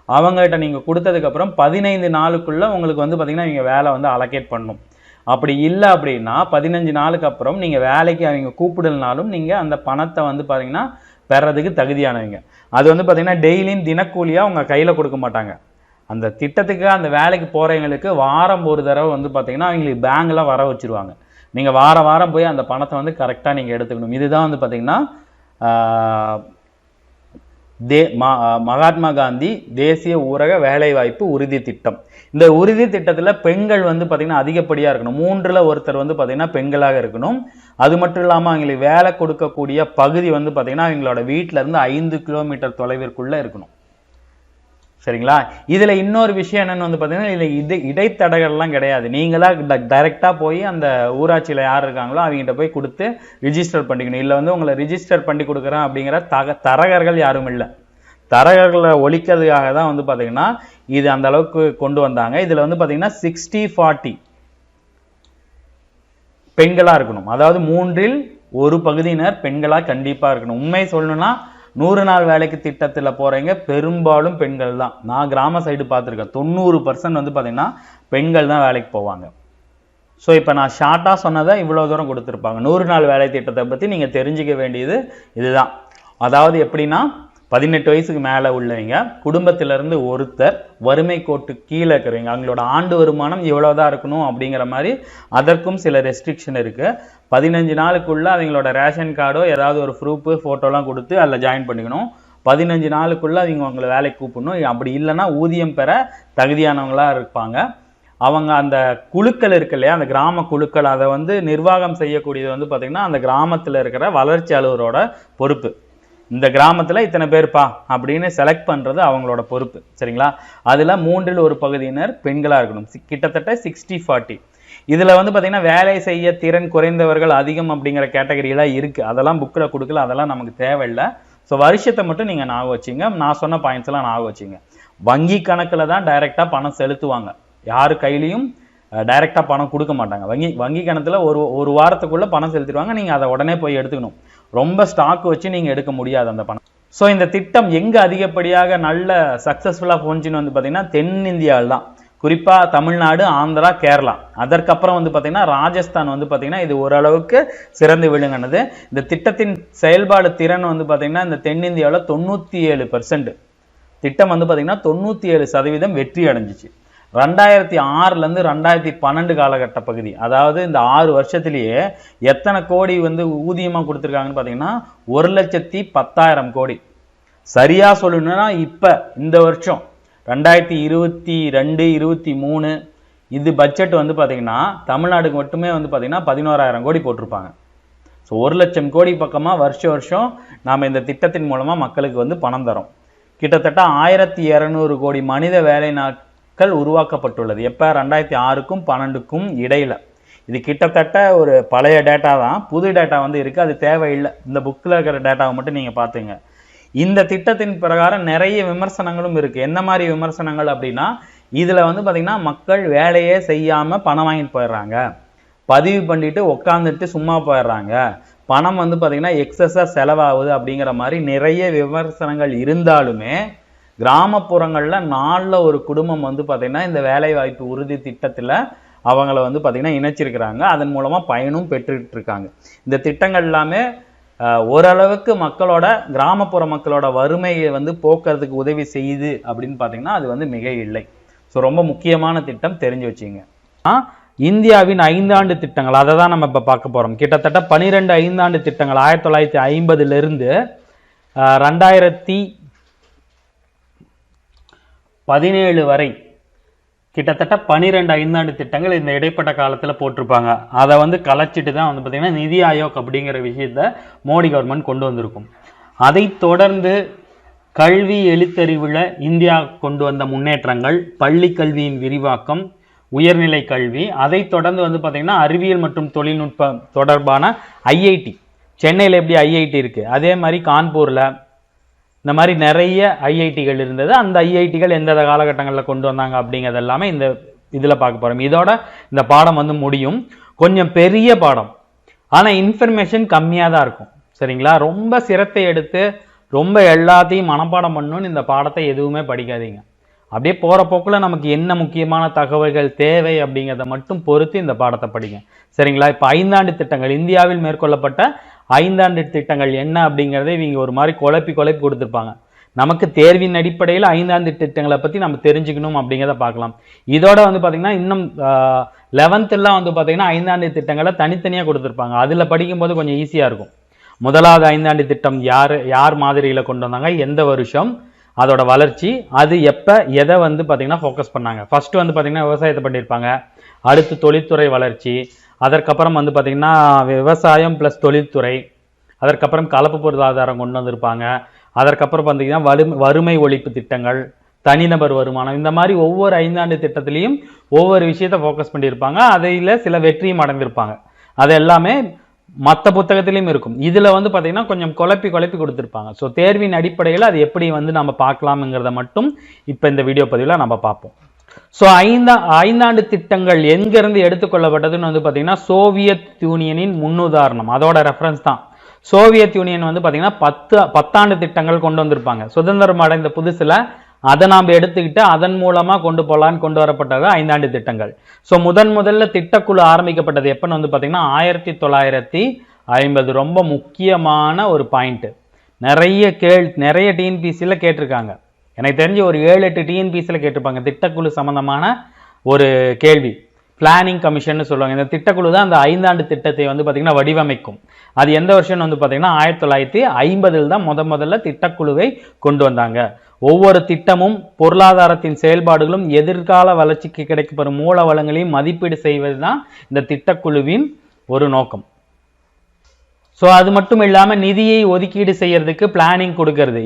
அவங்ககிட்ட நீங்கள் கொடுத்ததுக்கப்புறம் 15 நாளுக்குள்ள உங்களுக்கு வந்து பார்த்தீங்கன்னா இவங்க வேலை வந்து அலோகேட் பண்ணணும். அப்படி இல்லை அப்படின்னா 15 நாளுக்கு அப்புறம் நீங்கள் வேலைக்கு அவங்க கூப்பிடலனாலும் நீங்கள் அந்த பணத்தை வந்து பார்த்தீங்கன்னா பெறதுக்கு தகுதியானவங்க. அது வந்து பார்த்தீங்கன்னா டெய்லியும் தினக்கூலியாக உங்கள் கையில் கொடுக்க மாட்டாங்க. அந்த திட்டத்துக்கு அந்த வேலைக்கு போகிறவங்களுக்கு வாரம் ஒரு தடவை வந்து பார்த்தீங்கன்னா அவங்களுக்கு பேங்கில் வர வச்சுருவாங்க. நீங்கள் வாரம் போய் அந்த பணத்தை வந்து கரெக்டாக நீங்கள் எடுத்துக்கணும். இதுதான் வந்து பார்த்தீங்கன்னா மகாத்மா காந்தி தேசிய ஊரக வேலைவாய்ப்பு உறுதி திட்டம். இந்த உறுதி திட்டத்தில் பெண்கள் வந்து பார்த்தீங்கன்னா அதிகப்படியாக இருக்கணும். 3ல் ஒருத்தர் வந்து பார்த்தீங்கன்னா பெண்களாக இருக்கணும். அது மட்டும் இல்லாமல் அவங்களுக்கு வேலை கொடுக்கக்கூடிய பகுதி வந்து பார்த்தீங்கன்னா அவங்களோட வீட்டில இருந்து 5 கிலோமீட்டர் தொலைவிற்குள்ள இருக்கணும். சரிங்களா? இதுல இன்னொரு விஷயம் என்னன்னு வந்து பார்த்தீங்கன்னா இது இடைத்தடகள்லாம் கிடையாது. நீங்களா டைரெக்டா போய் அந்த ஊராட்சியில் யார் இருக்காங்களோ அவங்ககிட்ட போய் கொடுத்து ரிஜிஸ்டர் பண்ணிக்கணும். இல்லை வந்து உங்களை ரிஜிஸ்டர் பண்ணி கொடுக்குறேன் அப்படிங்கிற தரகர்கள் யாரும் இல்லை. தரகர்களை ஒழிக்கிறதுக்காக தான் வந்து பார்த்தீங்கன்னா இது அந்த அளவுக்கு கொண்டு வந்தாங்க. இதுல வந்து பார்த்தீங்கன்னா 60-40 பெண்களா இருக்கணும். அதாவது 3ல் 1 பகுதியினர் பெண்களா கண்டிப்பா இருக்கணும். உண்மை சொல்லணும்னா 100 நாள் வேலைக்கு திட்டத்துல போறவங்க பெரும்பாலும் பெண்கள் தான். நான் கிராம சைடு பார்த்துருக்கேன், 90% வந்து பார்த்தீங்கன்னா பெண்கள் தான் வேலைக்கு போவாங்க. ஸோ இப்போ நான் ஷார்ட்டாக சொன்னதை இவ்வளோ தூரம் கொடுத்துருப்பாங்க. 100 நாள் வேலை திட்டத்தை பற்றி நீங்கள் தெரிஞ்சுக்க வேண்டியது இதுதான். அதாவது எப்படின்னா 18 வயசுக்கு மேலே உள்ளவங்க, குடும்பத்திலிருந்து ஒருத்தர், வறுமை கோட்டு கீழே இருக்கிறவங்க, அவங்களோட ஆண்டு வருமானம் இவ்வளோதான் இருக்கணும் அப்படிங்கிற மாதிரி அதற்கும் சில ரெஸ்ட்ரிக்ஷன் இருக்கு. 15 நாளுக்குள்ள அவங்களோட ரேஷன் கார்டோ ஏதாவது ஒரு ப்ரூஃப் ஃபோட்டோலாம் கொடுத்து அதில் ஜாயின் பண்ணிக்கணும். 15 நாளுக்குள்ள அவங்க அவங்களை வேலைக்கு கூப்பிடணும். அப்படி இல்லைன்னா ஊதியம் பெற தகுதியானவங்களா இருப்பாங்க. அவங்க அந்த குழுக்கள் இருக்கு இல்லையா, அந்த கிராம குழுக்கள், அதை வந்து நிர்வாகம் செய்யக்கூடியது வந்து பார்த்தீங்கன்னா அந்த கிராமத்தில் இருக்கிற வளர்ச்சி அலுவலரோட பொறுப்பு. இந்த கிராமத்துல இத்தனை பேர்ப்பா அப்படின்னு செலக்ட் பண்றது அவங்களோட பொறுப்பு. சரிங்களா? அதுல 3ல் 1 பகுதியினர் பெண்களா இருக்கணும். கிட்டத்தட்ட 60-40. இதுல வந்து பாத்தீங்கன்னா வேலை செய்ய திறன் குறைந்தவர்கள் அதிகம் அப்படிங்கிற கேட்டகரியெல்லாம் இருக்கு. அதெல்லாம் புக்கில் கொடுக்கல, அதெல்லாம் நமக்கு தேவையில்லை. ஸோ வருஷத்தை மட்டும் நீங்க ஞாபகம் வச்சுங்க. நான் சொன்ன பாயிண்ட்ஸ் எல்லாம் ஞாபகம் வச்சுங்க. வங்கி கணக்குல தான் டைரக்டா பணம் செலுத்துவாங்க. யாரு கையிலையும் டைரக்டா பணம் கொடுக்க மாட்டாங்க. வங்கி கணக்குல ஒரு வாரத்துக்குள்ள பணம் செலுத்திடுவாங்க. நீங்க அதை உடனே போய் எடுத்துக்கணும். ரொம்ப ஸ்டாக் வச்சு நீங்க எடுக்க முடியாது அந்த பணம். ஸோ இந்த திட்டம் எங்க அதிகப்படியாக நல்ல சக்சஸ்ஃபுல்லா போச்சுன்னு வந்து பாத்தீங்கன்னா தென்னிந்தியாவில் தான். குறிப்பா தமிழ்நாடு, ஆந்திரா, கேரளா. அதற்கப்புறம் வந்து பாத்தீங்கன்னா ராஜஸ்தான் வந்து பாத்தீங்கன்னா இது ஓரளவுக்கு சிறந்து விளங்கினது. இந்த திட்டத்தின் செயல்பாடு திறன் வந்து பாத்தீங்கன்னா இந்த தென்னிந்தியாவில் 97%. திட்டம் வந்து பாத்தீங்கன்னா 97% வெற்றி அடைஞ்சிச்சு. 2006லேருந்து 2012 காலகட்ட பகுதி, அதாவது இந்த 6 வருஷத்திலேயே எத்தனை கோடி வந்து ஊதியமா கொடுத்துருக்காங்கன்னு பார்த்தீங்கன்னா 1,10,000 கோடி. சரியா சொல்லணும்னா இப்ப இந்த வருஷம் 2022, 23 இது பட்ஜெட் வந்து பார்த்தீங்கன்னா தமிழ்நாடுக்கு மட்டுமே வந்து பார்த்தீங்கன்னா 11,000 கோடி போட்டிருப்பாங்க. ஸோ 1,00,000 கோடி பக்கமாக வருஷம் நாம் இந்த திட்டத்தின் மூலமாக மக்களுக்கு வந்து பணம் தரோம். கிட்டத்தட்ட 1,200 கோடி மனித வேலை நாட்கள் உருவாக்கப்பட்டுள்ளது. எப்போ 2006க்கும் 12க்கும் இடையில். இது கிட்டத்தட்ட ஒரு பழைய டேட்டா தான், புது டேட்டா வந்து இருக்குது, அது தேவையில்லை. இந்த புக்கில் இருக்கிற டேட்டாவை மட்டும் நீங்கள் பார்த்துங்க. இந்த திட்டத்தின் பிரகாரம் நிறைய விமர்சனங்களும் இருக்குது. என்ன மாதிரி விமர்சனங்கள் அப்படின்னா, இதில் வந்து பார்த்திங்கன்னா மக்கள் வேலையே செய்யாமல் பணம் வாங்கிட்டு போயிடுறாங்க, பதிவு பண்ணிட்டு உட்காந்துட்டு சும்மா போயிடுறாங்க, பணம் வந்து பார்த்திங்கன்னா எக்ஸஸாக செலவாகுது அப்படிங்கிற மாதிரி நிறைய விமர்சனங்கள் இருந்தாலுமே கிராமப்புறங்களில் நாளில் ஒரு குடும்பம் வந்து பார்த்திங்கன்னா இந்த வேலைவாய்ப்பு உறுதி திட்டத்தில் அவங்கள வந்து பார்த்திங்கன்னா இணைச்சிருக்கிறாங்க. அதன் மூலமாக பயனும் பெற்றுட்டு இருக்காங்க. இந்த திட்டங்கள் எல்லாமே ஓரளவுக்கு மக்களோட கிராமப்புற மக்களோட வறுமையை வந்து போக்குறதுக்கு உதவி செய்யுது அப்படின்னு பார்த்தீங்கன்னா அது வந்து மிக இல்லை. ஸோ ரொம்ப முக்கியமான திட்டம், தெரிஞ்சு வச்சுங்க. இந்தியாவின் 5 ஆண்டு திட்டங்கள், அதை தான் நம்ம இப்போ பார்க்க போகிறோம். கிட்டத்தட்ட 12 5 திட்டங்கள் 1950 2017 வரை கிட்டத்தட்ட 12 5 திட்டங்கள் இந்த இடைப்பட்ட காலத்தில் போட்டிருப்பாங்க. அதை வந்து கலைச்சிட்டு தான் வந்து பார்த்திங்கன்னா நிதி ஆயோக் அப்படிங்கிற விஷயத்த மோடி கவர்மெண்ட் கொண்டு வந்திருக்கும். அதை தொடர்ந்து கல்வி எழுத்தறிவில் இந்தியா கொண்டு வந்த முன்னேற்றங்கள், பள்ளி கல்வியின் விரிவாக்கம், உயர்நிலை கல்வி, அதை தொடர்ந்து வந்து பார்த்திங்கன்னா அறிவியல் மற்றும் தொழில்நுட்பம் தொடர்பான ஐஐடி, சென்னையில் எப்படி ஐஐடி இருக்குது அதே மாதிரி கான்பூரில் இந்த மாதிரி நிறைய ஐஐடிகள் இருந்தது. அந்த ஐஐடிகள் எந்தெந்த காலகட்டங்களில் கொண்டு வந்தாங்க அப்படிங்கிறது எல்லாமே இந்த இதில் பார்க்க போகிறோம். இதோட இந்த பாடம் வந்து முடியும். கொஞ்சம் பெரிய பாடம், ஆனால் இன்ஃபர்மேஷன் கம்மியாக தான் இருக்கும். சரிங்களா? ரொம்ப சிரத்தை எடுத்து ரொம்ப எல்லாத்தையும் மனப்பாடம் பண்ணணும்னு இந்த பாடத்தை எதுவுமே படிக்காதீங்க. அப்படியே போகிற போக்கில் நமக்கு என்ன முக்கியமான தகவல்கள் தேவை அப்படிங்கிறத மட்டும் பொறுத்து இந்த பாடத்தை படிங்க. சரிங்களா? இப்போ 5 ஆண்டு திட்டங்கள், இந்தியாவில் மேற்கொள்ளப்பட்ட 5 ஆண்டு திட்டங்கள் என்ன அப்படிங்கிறத இவங்க ஒரு மாதிரி குழப்பி கொடுத்துருப்பாங்க. நமக்கு தேர்வின் அடிப்படையில் 5 ஆண்டு திட்டங்களை பற்றி நம்ம தெரிஞ்சுக்கணும் அப்படிங்கிறத பார்க்கலாம். இதோட வந்து பார்த்திங்கன்னா இன்னும் 11th வந்து பார்த்திங்கன்னா 5 ஆண்டு திட்டங்களை தனித்தனியாக கொடுத்துருப்பாங்க. அதில் படிக்கும்போது கொஞ்சம் ஈஸியாக இருக்கும். முதலாவது 5 ஆண்டு திட்டம் யார் மாதிரியில் கொண்டு வந்தாங்க, எந்த வருஷம், அதோட வளர்ச்சி, அது எப்போ எதை வந்து பார்த்திங்கன்னா ஃபோக்கஸ் பண்ணாங்க. ஃபஸ்ட்டு வந்து பார்த்திங்கன்னா விவசாயத்தை பண்ணியிருப்பாங்க, அடுத்து தொழில்துறை வளர்ச்சி, அதற்கப்புறம் வந்து பார்த்திங்கன்னா விவசாயம் ப்ளஸ் தொழில்துறை, அதற்கப்புறம் கலப்பு பொருளாதாரம் கொண்டு வந்திருப்பாங்க, அதற்கப்புறம் பார்த்திங்கன்னா வறுமை ஒழிப்பு திட்டங்கள், தனிநபர் வருமானம், இந்த மாதிரி ஒவ்வொரு 5 ஆண்டு திட்டத்திலையும் ஒவ்வொரு விஷயத்தை ஃபோக்கஸ் பண்ணியிருப்பாங்க. அதில் சில வெற்றியும் அடைந்திருப்பாங்க. அது எல்லாமே மற்ற புத்தகத்திலையும் இருக்கும். இதில் வந்து பார்த்திங்கன்னா கொஞ்சம் குழப்பி கொடுத்துருப்பாங்க. ஸோ தேர்வின் அடிப்படையில் அது எப்படி வந்து நம்ம பார்க்கலாம்ங்கிறத மட்டும் இப்போ இந்த வீடியோ பதிவில் நம்ம பார்ப்போம். ஸோ 5 ஆண்டு திட்டங்கள் எங்கேருந்து எடுத்துக்கொள்ளப்பட்டதுன்னு வந்து பார்த்திங்கன்னா சோவியத் யூனியனின் முன்னுதாரணம், அதோட ரெஃபரன்ஸ் தான். சோவியத் யூனியன் வந்து பார்த்திங்கன்னா 10 ஆண்டு திட்டங்கள் கொண்டு வந்திருப்பாங்க. சுதந்திரம் அடைந்த புதுசில் அதை நாம் எடுத்துக்கிட்டு அதன் மூலமாக கொண்டு போகலான்னு கொண்டு வரப்பட்டது 5 ஆண்டு திட்டங்கள். ஸோ முதல்ல திட்டக்குழு ஆரம்பிக்கப்பட்டது எப்போன்னு வந்து பார்த்திங்கன்னா 1950. ரொம்ப முக்கியமான ஒரு பாயிண்ட்டு, நிறைய டிஎன்பிசியில் கேட்டிருக்காங்க. எனக்கு தெரிஞ்சு ஒரு 7-8 டிஎன்பிசியில் கேட்டிருப்பாங்க திட்டக்குழு சம்மந்தமான ஒரு கேள்வி. பிளானிங் கமிஷன் சொல்லுவாங்க. இந்த திட்டக்குழு தான் அந்த 5 ஆண்டு திட்டத்தை வந்து பார்த்திங்கன்னா வடிவமைக்கும். அது எந்த வருஷம்னு வந்து பார்த்திங்கன்னா 1950 தான் முதல்ல திட்டக்குழுவை கொண்டு வந்தாங்க. ஒவ்வொரு திட்டமும் பொருளாதாரத்தின் செயல்பாடுகளும் எதிர்கால வளர்ச்சிக்கு கிடைக்கப்படும் மூல வளங்களையும் மதிப்பீடு செய்வது தான் இந்த திட்டக்குழுவின் ஒரு நோக்கம். ஸோ அது மட்டும் இல்லாமல் நிதியை ஒதுக்கீடு செய்யறதுக்கு பிளானிங் கொடுக்கறது.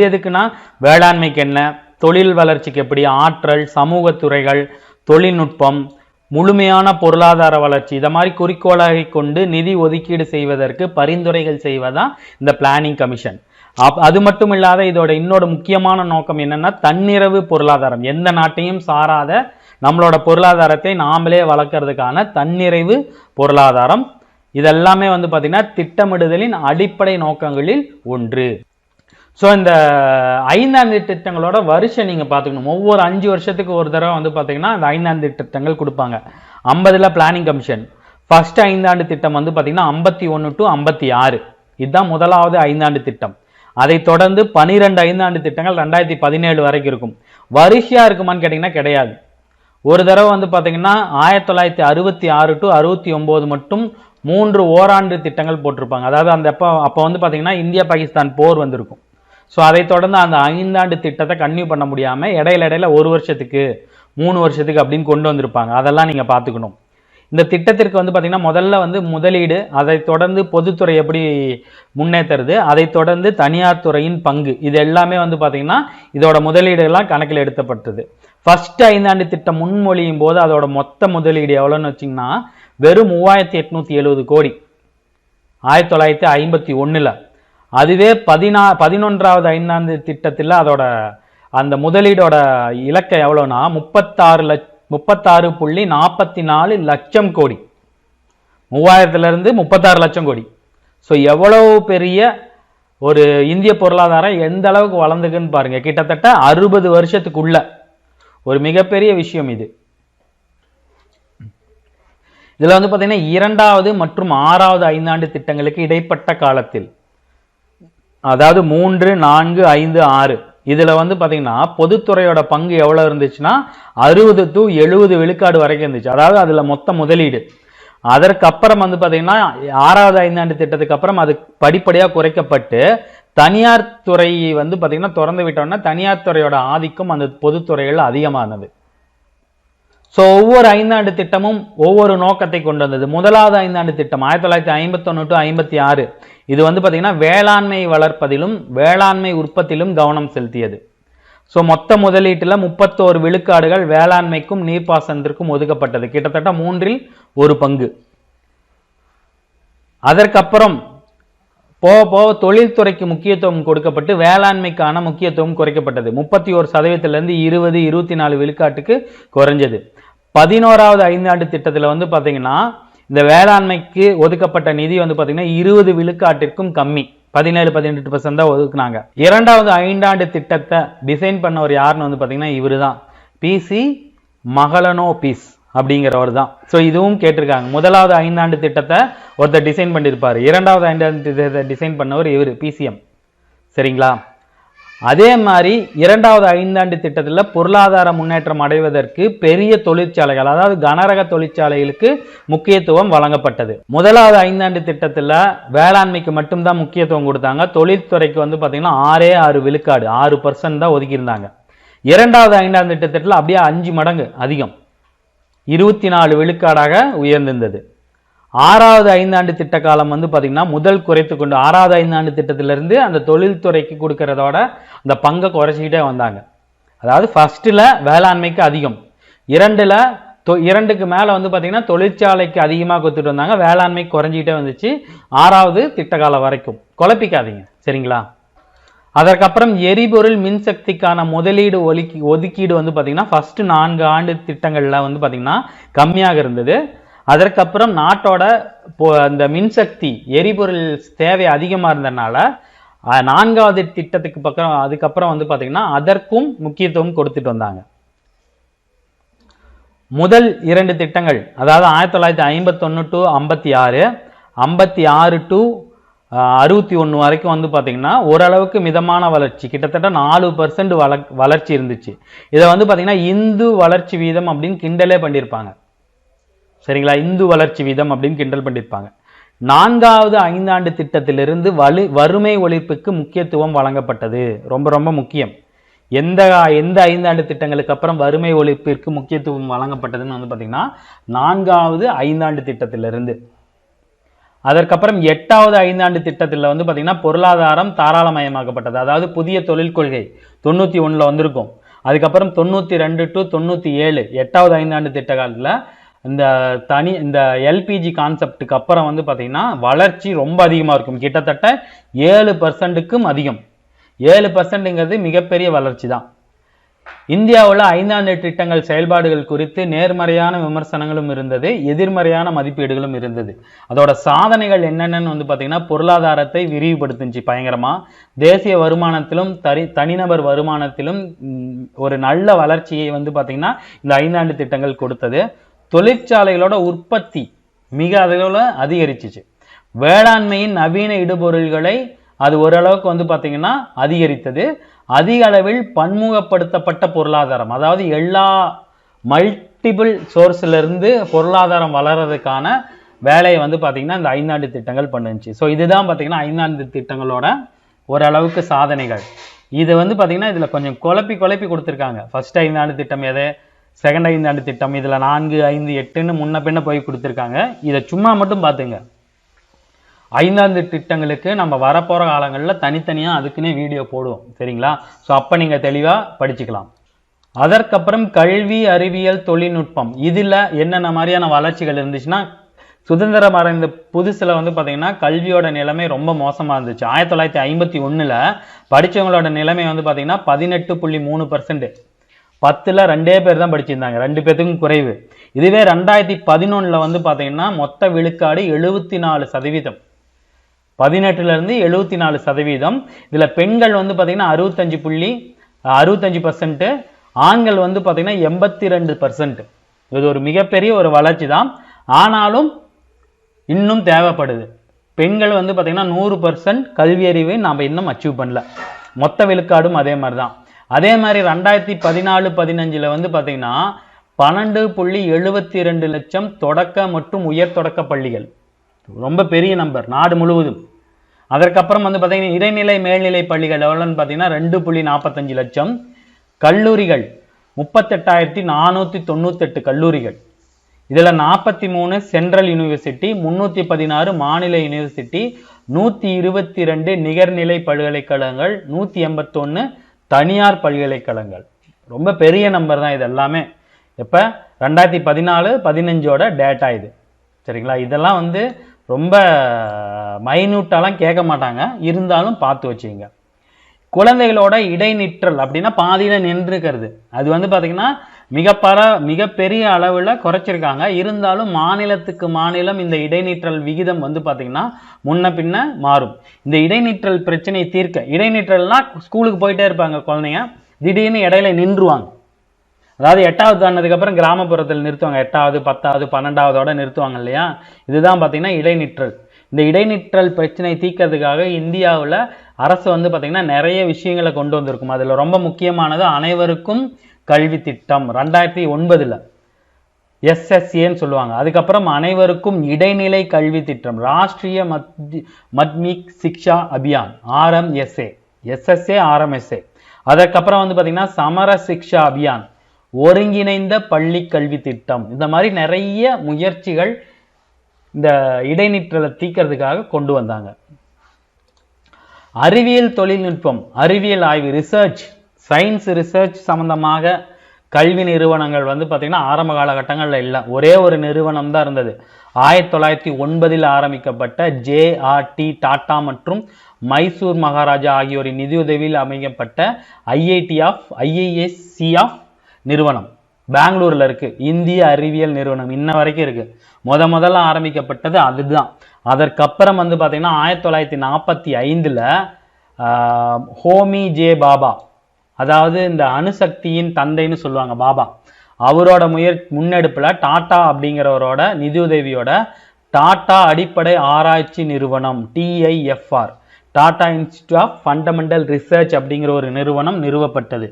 எதுக்குன்னா வேளாண்மைக்கு என்ன, தொழில் வளர்ச்சிக்கு எப்படி, ஆற்றல், சமூக துறைகள், தொழில்நுட்பம், முழுமையான பொருளாதார வளர்ச்சி, இதை மாதிரி குறிக்கோளாக கொண்டு நிதி ஒதுக்கீடு செய்வதற்கு பரிந்துரைகள் செய்வதான் இந்த பிளானிங் கமிஷன். அது மட்டும் இல்லாத இதோட இன்னொரு முக்கியமான நோக்கம் என்னன்னா தன்னிறைவு பொருளாதாரம். எந்த நாட்டையும் சாராத நம்மளோட பொருளாதாரத்தை நாமளே வளர்க்கறதுக்கான தன்னிறைவு பொருளாதாரம். இதெல்லாமே வந்து பார்த்தீங்கன்னா திட்டமிடுதலின் அடிப்படை நோக்கங்களில் ஒன்று. ஸோ இந்த 5 ஆண்டு திட்டங்களோட வருஷம் நீங்கள் பார்த்துக்கணும். ஒவ்வொரு 5 வருஷத்துக்கு ஒரு தடவை வந்து பார்த்தீங்கன்னா இந்த 5 ஆண்டு திட்டங்கள் கொடுப்பாங்க. 50ல் பிளானிங் கமிஷன். ஃபர்ஸ்ட் 5 ஆண்டு திட்டம் வந்து பார்த்தீங்கன்னா 51 to 56. இதுதான் முதலாவது 5 ஆண்டு திட்டம். அதை தொடர்ந்து 12 5 ஆண்டு திட்டங்கள் 2017 வரைக்கும் இருக்கும். வரிசையாக இருக்குமான்னு கேட்டிங்கன்னா கிடையாது. ஒரு தடவை வந்து பார்த்தீங்கன்னா 1966 to 69 மட்டும் 3 ஓராண்டு திட்டங்கள் போட்டிருப்பாங்க. அதாவது அப்போ வந்து பார்த்தீங்கன்னா இந்தியா பாகிஸ்தான் போர் வந்திருக்கும். ஸோ அதை தொடர்ந்து அந்த 5 ஆண்டு திட்டத்தை கன்டினியூ பண்ண முடியாமல் இடையில ஒரு வருஷத்துக்கு 3 வருஷத்துக்கு அப்படின்னு கொண்டு வந்திருப்பாங்க. அதெல்லாம் நீங்க பார்த்துக்கணும். இந்த திட்டத்திற்கு வந்து பார்த்தீங்கன்னா முதல்ல வந்து முதலீடு, அதை தொடர்ந்து பொதுத்துறை எப்படி முன்னேற்றுறது, அதை தொடர்ந்து தனியார் துறையின் பங்கு, இது எல்லாமே வந்து பார்த்தீங்கன்னா இதோட முதலீடு எல்லாம் கணக்கில் எடுத்தப்பட்டது. ஃபர்ஸ்ட் 5 ஆண்டு திட்டம் முன்மொழியும் போது அதோட மொத்த முதலீடு எவ்வளோன்னு வச்சிங்கன்னா வெறும் 3870 கோடி 1951. அதுவே 11வது 5ஆண்டு திட்டத்தில் அதோட அந்த முதலீடோட இலக்கம் எவ்வளோனா 36.44 லட்சம் கோடி. 3000 36 லட்சம் கோடி. ஸோ எவ்வளவு பெரிய ஒரு இந்திய பொருளாதாரம் எந்த அளவுக்கு வளர்ந்துக்குன்னு பாருங்க. கிட்டத்தட்ட 60 வருஷத்துக்குள்ள ஒரு மிகப்பெரிய விஷயம் இது. இதுல வந்து பாத்தீங்கன்னா 2வது மற்றும் 6வது 5ஆண்டு திட்டங்களுக்கு இடைப்பட்ட காலத்தில், அதாவது 3, 4, 5, 6 இதுல வந்து பாத்தீங்கன்னா பொதுத்துறையோட பங்கு எவ்வளவு இருந்துச்சுன்னா 60 to 70 விழுக்காடு வரைக்கும் இருந்துச்சு. அதாவது அதுல மொத்த முதலீடு. அதற்கு அப்புறம் வந்து பாத்தீங்கன்னா 6வது 5ஆண்டு திட்டத்துக்கு அப்புறம் அது படிப்படியா குறைக்கப்பட்டு தனியார் துறை வந்து பாத்தீங்கன்னா திறந்து விட்டோம்னா தனியார் துறையோட ஆதிக்கம் அந்த பொதுத்துறைகள் அதிகமானது. ஸோ ஒவ்வொரு 5ஆண்டு திட்டமும் ஒவ்வொரு நோக்கத்தை கொண்டு வந்தது. முதலாவது 5ஆண்டு திட்டம் 1951 to 56 இது வந்து பார்த்தீங்கன்னா வேளாண்மை வளர்ப்பதிலும் வேளாண்மை உற்பத்தியிலும் கவனம் செலுத்தியது. ஸோ மொத்த முதலீட்டில் 31 விழுக்காடுகள் வேளாண்மைக்கும் நீர்ப்பாசனத்திற்கும் ஒதுக்கப்பட்டது, கிட்டத்தட்ட 1/3 பங்கு. அதற்கப்புறம் போக போக தொழில்துறைக்கு முக்கியத்துவம் கொடுக்கப்பட்டு வேளாண்மைக்கான முக்கியத்துவம் குறைக்கப்பட்டது. 31% 20, 24 விழுக்காட்டுக்கு குறைஞ்சது. 11வது 5ஆண்டு திட்டத்தில் வந்து பார்த்தீங்கன்னா இந்த வேளாண்மைக்கு ஒதுக்கப்பட்ட நிதி வந்து பார்த்தீங்கன்னா 20 விழுக்காட்டிற்கும் கம்மி, 17-18% தான் ஒதுக்குனாங்க. 2வது 5ஆண்டு திட்டத்தை டிசைன் பண்ணவர் யாருன்னு வந்து பார்த்தீங்கன்னா இவரு தான், பிசி மகளனோபிஸ் அப்படிங்கிறவர் தான். ஸோ இதுவும் கேட்டிருக்காங்க. முதலாவது 5ஆண்டு திட்டத்தை ஒருத்தர் டிசைன் பண்ணியிருப்பார், 2வது 5ஆண்டு திட்டத்தை டிசைன் பண்ணவர் இவர் பிசிஎம். சரிங்களா? அதே மாதிரி 2வது 5ஆண்டு திட்டத்தில் பொருளாதார முன்னேற்றம் அடைவதற்கு பெரிய தொழிற்சாலைகள், அதாவது கனரக தொழிற்சாலைகளுக்கு முக்கியத்துவம் வழங்கப்பட்டது. முதலாவது 5ஆண்டு திட்டத்தில் வேளாண்மைக்கு மட்டும்தான் முக்கியத்துவம் கொடுத்தாங்க. தொழில்துறைக்கு வந்து பார்த்தீங்கன்னா 6 விழுக்காடு 6% தான் ஒதுக்கியிருந்தாங்க. 2வது 5ஆண்டு திட்டத்தில் அப்படியே 5 மடங்கு அதிகம், 24 விழுக்காடாக உயர்ந்திருந்தது. 6வது 5ஆண்டு திட்ட காலம் வந்து பார்த்தீங்கன்னா முதல் குறைத்து கொண்டு 6வது 5ஆண்டு திட்டத்திலிருந்து அந்த தொழில்துறைக்கு கொடுக்கறதோட அந்த பங்கை குறைச்சிக்கிட்டே வந்தாங்க. அதாவது ஃபர்ஸ்ட்ல வேளாண்மைக்கு அதிகம், 2க்கு மேலே வந்து பார்த்தீங்கன்னா தொழிற்சாலைக்கு அதிகமாக கொடுத்துட்டு வந்தாங்க, வேளாண்மை குறைஞ்சிக்கிட்டே வந்துச்சு 6வது திட்ட காலம் வரைக்கும். குழப்பிக்காதீங்க, சரிங்களா? அதற்கப்புறம் எரிபொருள் மின்சக்திக்கான முதலீடு ஒதுக்கீடு வந்து பார்த்தீங்கன்னா ஃபர்ஸ்ட் 4 ஆண்டு திட்டங்களில் வந்து பார்த்தீங்கன்னா கம்மியாக இருந்தது. அதற்கப்புறம் நாட்டோட அந்த மின்சக்தி எரிபொருள் தேவை அதிகமாக இருந்ததுனால 4வது திட்டத்துக்கு அதுக்கப்புறம் வந்து பார்த்தீங்கன்னா அதற்கும் முக்கியத்துவம் கொடுத்துட்டு வந்தாங்க. முதல் 2 திட்டங்கள், அதாவது 1951 to 56, 56 to 61 வரைக்கும் வந்து பார்த்தீங்கன்னா ஓரளவுக்கு மிதமான வளர்ச்சி, கிட்டத்தட்ட 4% வளர்ச்சி இருந்துச்சு. இதை வந்து பார்த்தீங்கன்னா இந்து வளர்ச்சி வீதம் அப்படின்னு கிண்டலே பண்ணியிருப்பாங்க. சரிங்களா? இந்து வளர்ச்சி வீதம் அப்படின்னு கிண்டல் பண்ணியிருப்பாங்க. 4வது 5ஆண்டு திட்டத்திலிருந்து வறுமை ஒழிப்புக்கு முக்கியத்துவம் வழங்கப்பட்டது. ரொம்ப ரொம்ப முக்கியம். எந்த 5ஆண்டு திட்டங்களுக்கு அப்புறம் வறுமை ஒழிப்பிற்கு முக்கியத்துவம் வழங்கப்பட்டதுன்னு வந்து பார்த்தீங்கன்னா 4வது 5ஆண்டு திட்டத்திலிருந்து. அதற்கப்புறம் 8வது 5ஆண்டு திட்டத்தில் வந்து பார்த்தீங்கன்னா பொருளாதாரம் தாராளமயமாக்கப்பட்டது. அதாவது புதிய தொழில் கொள்கை 91 வந்திருக்கும். அதுக்கப்புறம் 92 to 97 8வது 5ஆண்டு திட்ட காலத்தில் இந்த எல்பிஜி கான்செப்டுக்கு அப்புறம் வந்து பார்த்தீங்கன்னா வளர்ச்சி ரொம்ப அதிகமாக இருக்கும், கிட்டத்தட்ட 7%க்கும் அதிகம். 7%ங்கிறது மிகப்பெரிய வளர்ச்சி தான். இந்தியாவில் 5ஆண்டு திட்டங்கள் செயல்பாடுகள் குறித்து நேர்மறையான விமர்சனங்களும் இருந்தது, எதிர்மறையான மதிப்பீடுகளும் இருந்தது. அதோட சாதனைகள் என்னென்னு வந்து பார்த்தீங்கன்னா பொருளாதாரத்தை விரிவுபடுத்துச்சு பயங்கரமா, தேசிய வருமானத்திலும் தனிநபர் வருமானத்திலும் ஒரு நல்ல வளர்ச்சியை வந்து பார்த்தீங்கன்னா இந்த 5ஆண்டு திட்டங்கள் கொடுத்தது. தொழிற்சாலைகளோட உற்பத்தி மிக அளவில் அதிகரிச்சிச்சு. வேளாண்மையின் நவீன இடுபொருள்களை அது ஓரளவுக்கு வந்து பார்த்தீங்கன்னா அதிகரித்தது. அதிக அளவில் பன்முகப்படுத்தப்பட்ட பொருளாதாரம், அதாவது எல்லா மல்டிபிள் சோர்ஸ்ல இருந்து பொருளாதாரம் வளர்றதுக்கான வேலையை வந்து பார்த்தீங்கன்னா இந்த 5ஆண்டு திட்டங்கள் பண்ணுச்சு. ஸோ இதுதான் பார்த்தீங்கன்னா 5ஆண்டு திட்டங்களோட ஓரளவுக்கு சாதனைகள். இது வந்து பார்த்தீங்கன்னா இதில் கொஞ்சம் குழப்பி கொடுத்துருக்காங்க. ஃபர்ஸ்ட் 5ஆண்டு திட்டம் எது, செகண்ட் ஐந்தாண்டு திட்டம், இதுல 4, 5, 8ன்னு முன்ன பின்ன போய் கொடுத்துருக்காங்க. இதை சும்மா மட்டும் பார்த்துங்க. ஐந்தாண்டு திட்டங்களுக்கு நம்ம வரப்போற காலங்களில் தனித்தனியா அதுக்குன்னே வீடியோ போடுவோம், சரிங்களா? ஸோ அப்ப நீங்க தெளிவா படிச்சுக்கலாம். அதற்கப்புறம் கல்வி, அறிவியல், தொழில்நுட்பம், இதுல என்னென்ன மாதிரியான வளர்ச்சிகள் இருந்துச்சுன்னா, சுதந்திரம் அடைந்த புதுசுல வந்து பாத்தீங்கன்னா கல்வியோட நிலைமை ரொம்ப மோசமா இருந்துச்சு. 1951ல படிச்சவங்களோட நிலைமை வந்து பாத்தீங்கன்னா 18.3%. 10ல் 2 பேர் தான் படிச்சிருந்தாங்க, 2 பேருக்கும் குறைவு. இதுவே 2011ல வந்து பாத்தீங்கன்னா மொத்த விழுக்காடு 74%. 18ல இருந்து 74%. இதுல பெண்கள் வந்து பாத்தீங்கன்னா 65%, ஆண்கள் வந்து பாத்தீங்கன்னா 82%. இது ஒரு மிகப்பெரிய ஒரு வளர்ச்சி தான். ஆனாலும் இன்னும் தேவைப்படுது. பெண்கள் வந்து பாத்தீங்கன்னா 100% கல்வி அறிவை நாம இன்னும் அச்சீவ் பண்ணல. மொத்த விழுக்காடும் அதே மாதிரி தான். அதே மாதிரி 2014-15ல வந்து பாத்தீங்கன்னா 12.72 லட்சம் தொடக்க மற்றும் உயர் தொடக்க பள்ளிகள், ரொம்ப பெரிய நம்பர் நாடு முழுவதும். அதற்கப்புறம் வந்து பாத்தீங்கன்னா இடைநிலை மேல்நிலை பள்ளிகள் எவ்வளவுன்னு பாத்தீங்கன்னா 2.45 லட்சம். கல்லூரிகள் 38,498 கல்லூரிகள். இதுல 43 சென்ட்ரல் யூனிவர்சிட்டி, 316 மாநில யூனிவர்சிட்டி, 122 நிகர்நிலை பல்கலைக்கழகங்கள், 181 தனியார் பல்கலைக்கழகங்கள். ரொம்ப பெரிய நம்பர் தான் இது எல்லாமே. இப்ப 2014-15ஓட டேட்டா இது, சரிங்களா? இதெல்லாம் வந்து ரொம்ப மைன்யூட்டாலாம் கேட்க மாட்டாங்க, இருந்தாலும் பார்த்து வச்சுங்க. குழந்தைகளோட இடைநிற்றல் அப்படின்னா பாதியில நின்றுக்கிறது, அது வந்து பாத்தீங்கன்னா மிகப்பெரிய அளவுல குறைச்சிருக்காங்க. இருந்தாலும் மாநிலத்துக்கு மாநிலம் இந்த இடைநிற்றல் விகிதம் வந்து பாத்தீங்கன்னா முன்ன பின்ன மாறும். இந்த இடைநிற்றல் பிரச்சனையை தீர்க்க, இடைநிற்றல்னா ஸ்கூலுக்கு போயிட்டே இருப்பாங்க குழந்தைங்க, திடீர்னு இடையில நின்றுவாங்க. அதாவது 8வது தாண்டதுக்கு அப்புறம் கிராமப்புறத்தில் நிறுத்துவாங்க, 8வது 10வது 12வதோட நிறுத்துவாங்க இல்லையா? இதுதான் பாத்தீங்கன்னா இடைநிற்றல். இந்த இடைநிற்றல் பிரச்சனை தீர்க்கிறதுக்காக இந்தியாவில் அரசு வந்து பாத்தீங்கன்னா நிறைய விஷயங்களை கொண்டு வந்திருக்கும். அதுல ரொம்ப முக்கியமானது அனைவருக்கும் கல்வி திட்டம் 2009ல் SSAன்னு சொல்லுவாங்க. அதுக்கப்புறம் அனைவருக்கும் இடைநிலை கல்வி திட்டம் ராஷ்டிரிய மத்மிக் சிக்ஷா அபியான் RMSA, SSA RMSA. அதற்கப்புறம் வந்து பாத்தீங்கன்னா சமர சிக்ஷா அபியான், ஒருங்கிணைந்த பள்ளி கல்வி திட்டம். இந்த மாதிரி நிறைய முயற்சிகள் இந்த இடைநிற்றலை தீர்க்கிறதுக்காக கொண்டு வந்தாங்க. அறிவியல் தொழில்நுட்பம், அறிவியல் ஆய்வு, ரிசர்ச், சயின்ஸ் ரிசர்ச் சம்பந்தமாக கல்வி நிறுவனங்கள் வந்து பாத்தீங்கன்னா ஆரம்ப காலகட்டங்கள்ல இல்லை, ஒரே ஒரு நிறுவனம் தான் இருந்தது. 1909ல் ஆரம்பிக்கப்பட்ட JRT டாடா மற்றும் மைசூர் மகாராஜா ஆகியோரின் நிதியுதவியில் அமைக்கப்பட்ட IISc நிறுவனம் பெங்களூர்ல இருக்கு. இந்திய அறிவியல் நிறுவனம் இன்ன வரைக்கும் இருக்கு. முதல்ல ஆரம்பிக்கப்பட்டது அதுதான். அதற்கப்புறம் வந்து பாத்தீங்கன்னா 1945ல் ஹோமி ஜே பாபா, அதாவது இந்த அணுசக்தியின் தந்தைன்னு சொல்லுவாங்க பாபா, அவரோட முன்னெடுப்புல டாடா அப்படிங்கிறவரோட நிதியுதவியோட டாடா அடிப்படை ஆராய்ச்சி நிறுவனம் TIFR, Tata institute of fundamental research அப்படிங்கிற ஒரு நிறுவனம் நிறுவப்பட்டது.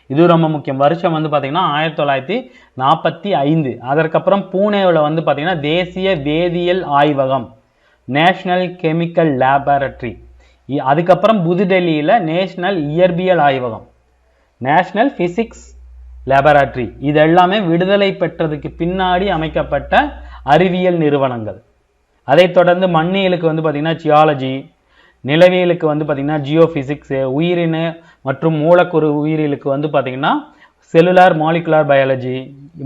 இது ரொம்ப முக்கியம். வருஷம் வந்து பாத்தீங்கன்னா 1945. அதற்கப்புறம் பூனேவில் வந்து பாத்தீங்கன்னா தேசிய வேதியியல் ஆய்வகம், நேஷனல் கெமிக்கல் லேபரட்டரி. அதுக்கப்புறம் புதுடெல்லியில நேஷனல் இயற்பியல் ஆய்வகம், நேஷனல் பிசிக்ஸ் லேபரட்டரி. இது எல்லாமே விடுதலை பெற்றதுக்கு பின்னாடி அமைக்கப்பட்ட அறிவியல் நிறுவனங்கள். அதைத் தொடர்ந்து மண்ணியலுக்கு வந்து பாத்தீங்கன்னா ஜியாலஜி, நிலவியலுக்கு வந்து பாத்தீங்கன்னா ஜியோபிசிக்ஸ், உயிரின மற்றும் மூலக்கூறு உயிரியலுக்கு வந்து பாத்தீங்கன்னா cellular molecular biology,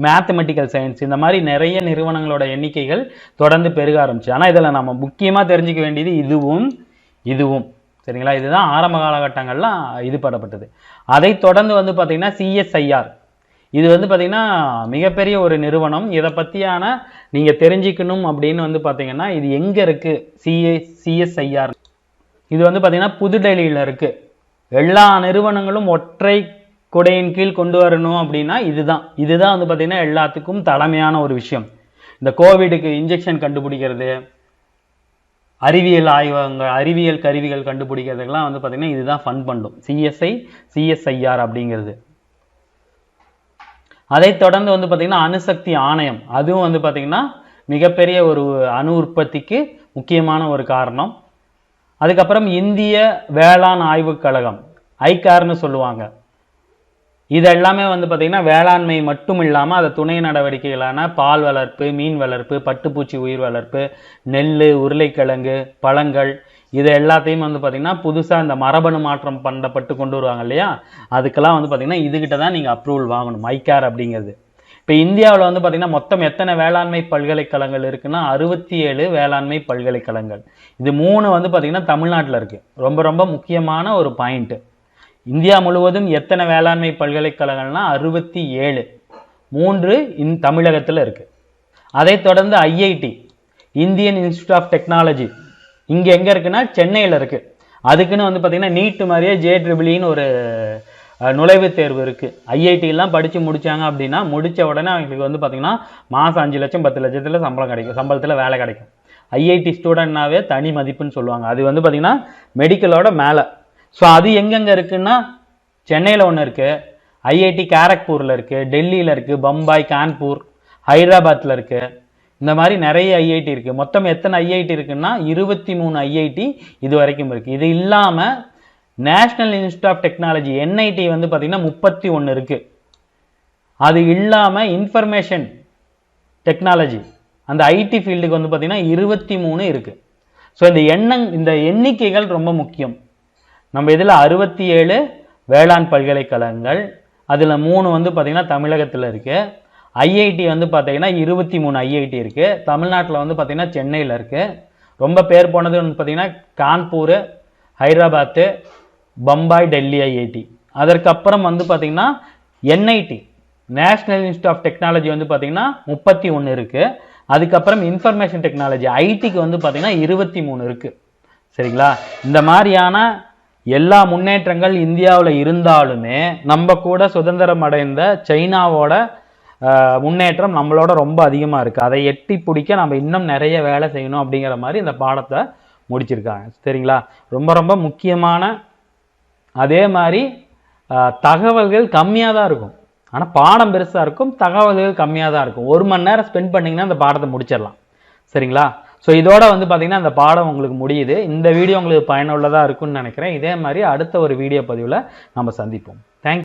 mathematical science. இந்த மாதிரி நிறைய நிறுவனங்களோட எண்ணிக்கைகள் தொடர்ந்து பெருக ஆரம்பிச்சு. ஆனா இதுல நம்ம முக்கியமா தெரிஞ்சுக்க வேண்டியது இதுவும் சரிங்களா? இதுதான் ஆரம்ப காலகட்டங்கள்ல இது படப்பட்டது. அதை தொடர்ந்து வந்து பாத்தீங்கன்னா CSIR, இது வந்து பாத்தீங்கன்னா மிகப்பெரிய ஒரு நிறுவனம். இதை பத்தியான நீங்க தெரிஞ்சுக்கணும் அப்படின்னு வந்து பாத்தீங்கன்னா இது எங்க இருக்கு CSIR? இது வந்து பாத்தீங்கன்னா புதுடெல்லியில இருக்கு. எல்லா நிறுவனங்களும் ஒற்றை கொடையின் கீழ் கொண்டு வரணும் அப்படின்னா இதுதான் வந்து பாத்தீங்கன்னா எல்லாத்துக்கும் தலைமையான ஒரு விஷயம். இந்த கோவிடுக்கு இன்ஜெக்ஷன் கண்டுபிடிக்கிறது, அறிவியல் ஆய்வகங்கள், அறிவியல் கருவிகள் கண்டுபிடிக்கிறதுக்கெல்லாம் வந்து பாத்தீங்கன்னா இதுதான் ஃபண்ட் பண்ணும் CSIR அப்படிங்கிறது. அதை தொடர்ந்து வந்து பாத்தீங்கன்னா அணுசக்தி ஆணையம், அதுவும் வந்து பாத்தீங்கன்னா மிகப்பெரிய ஒரு அணு உற்பத்திக்கு முக்கியமான ஒரு காரணம். அதுக்கப்புறம் இந்திய வேளாண் ஆய்வுக் கழகம், ஐகார்னு சொல்லுவாங்க. இது எல்லாமே வந்து பார்த்தீங்கன்னா வேளாண்மை மட்டும் இல்லாமல் அதை துணை நடவடிக்கைகளான பால் வளர்ப்பு, மீன் வளர்ப்பு, பட்டுப்பூச்சி உயிர் வளர்ப்பு, நெல், உருளைக்கிழங்கு, பழங்கள், இது எல்லாத்தையும் வந்து பார்த்தீங்கன்னா புதுசாக இந்த மரபணு மாற்றம் பண்ணப்பட்டு கொண்டு வருவாங்க இல்லையா, அதுக்கெல்லாம் வந்து பார்த்தீங்கன்னா இதுகிட்ட தான் நீங்கள் அப்ரூவல் வாங்கணும், ஐகார் அப்படிங்கிறது. இப்போ இந்தியாவில் வந்து பார்த்தீங்கன்னா மொத்தம் எத்தனை வேளாண்மை பல்கலைக்கழகங்கள் இருக்குன்னா 67 வேளாண்மை பல்கலைக்கழகங்கள். இது 3 வந்து பார்த்தீங்கன்னா தமிழ்நாட்டில் இருக்குது. ரொம்ப ரொம்ப முக்கியமான ஒரு பாயிண்ட்டு. இந்தியா முழுவதும் எத்தனை வேளாண்மை பல்கலைக்கழகங்கள்னா 67, 3 தமிழகத்தில் இருக்கு. அதை தொடர்ந்து IIT, Indian institute of technology, இங்கே எங்கே இருக்குன்னா சென்னையில் இருக்கு. அதுக்குன்னு வந்து பார்த்தீங்கன்னா நீட்டு மாதிரியே JEEன்னு ஒரு நுழைவுத் தேர்வு இருக்குது. ஐஐடிலாம் படித்து முடித்தாங்க அப்படின்னா முடித்த உடனே அவங்களுக்கு வந்து பார்த்திங்கன்னா மாதம் 5 லட்சம் 10 லட்சத்தில் சம்பளம் கிடைக்கும், சம்பளத்தில் வேலை கிடைக்கும். ஐஐடி ஸ்டூடெண்ட்னாவே தனி மதிப்புன்னு சொல்லுவாங்க. அது வந்து பார்த்திங்கன்னா மெடிக்கலோட மேலே. ஸோ அது எங்கெங்கே இருக்குன்னா சென்னையில் ஒன்று இருக்குது, ஐஐடி காரக்பூரில் இருக்குது, டெல்லியில் இருக்குது, பம்பாய், கான்பூர், ஹைதராபாத்தில் இருக்குது. இந்த மாதிரி நிறைய ஐஐடி இருக்குது. மொத்தம் எத்தனை ஐஐடி இருக்குன்னா 23 ஐஐடி இது வரைக்கும் இருக்குது. இது இல்லாமல் national institute of technology NIT வந்து பார்த்தீங்கன்னா 31 இருக்குது. அது இல்லாமல் இன்ஃபர்மேஷன் டெக்னாலஜி அந்த ஐடி ஃபீல்டுக்கு வந்து பார்த்தீங்கன்னா 23 இருக்குது. ஸோ இந்த எண்ணிக்கைகள் ரொம்ப முக்கியம். நம்ம இதில் 67 வேளாண் பல்கலைக்கழகங்கள், அதில் 3 வந்து பார்த்திங்கன்னா தமிழகத்தில் இருக்குது. ஐஐடி வந்து பார்த்திங்கன்னா 23 ஐஐடி இருக்குது. தமிழ்நாட்டில் வந்து பார்த்திங்கன்னா சென்னையில் இருக்குது. ரொம்ப பேர் போனது வந்து பார்த்திங்கன்னா கான்பூர், ஹைதராபாத்து, பம்பாய், டெல்லி ஐஐடி. அதற்கப்புறம் வந்து பார்த்திங்கன்னா NIT national institute of technology வந்து பார்த்திங்கன்னா 31 இருக்குது. அதுக்கப்புறம் இன்ஃபர்மேஷன் டெக்னாலஜி ஐடிக்கு வந்து பார்த்திங்கன்னா 23 இருக்குது. சரிங்களா? இந்த மாதிரியான எல்லா முன்னேற்றங்கள் இந்தியாவில் இருந்தாலுமே நம்ம கூட சுதந்திரம் அடைந்த சைனாவோட முன்னேற்றம் நம்மளோட ரொம்ப அதிகமாக இருக்குது. அதை எட்டி பிடிக்க நம்ம இன்னும் நிறைய வேலை செய்யணும் அப்படிங்கிற மாதிரி இந்த பாடத்தை முடிச்சிருக்காங்க. சரிங்களா? ரொம்ப ரொம்ப முக்கியமான, அதே மாதிரி தகவல்கள் கம்மியாக தான் இருக்கும், ஆனால் பாடம் பெருசாக இருக்கும், தகவல்கள் கம்மியாக தான் இருக்கும். 1 மணி நேரம் ஸ்பெண்ட் பண்ணிங்கன்னா அந்த பாடத்தை முடிச்சிடலாம். சரிங்களா? ஸோ இதோட வந்து பார்த்தீங்கன்னா அந்த பாடம் உங்களுக்கு முடியுது. இந்த வீடியோ உங்களுக்கு பயனுள்ளதாக இருக்கும்னு நினைக்கிறேன். இதே மாதிரி அடுத்த ஒரு வீடியோ பதிவில் நம்ம சந்திப்போம்.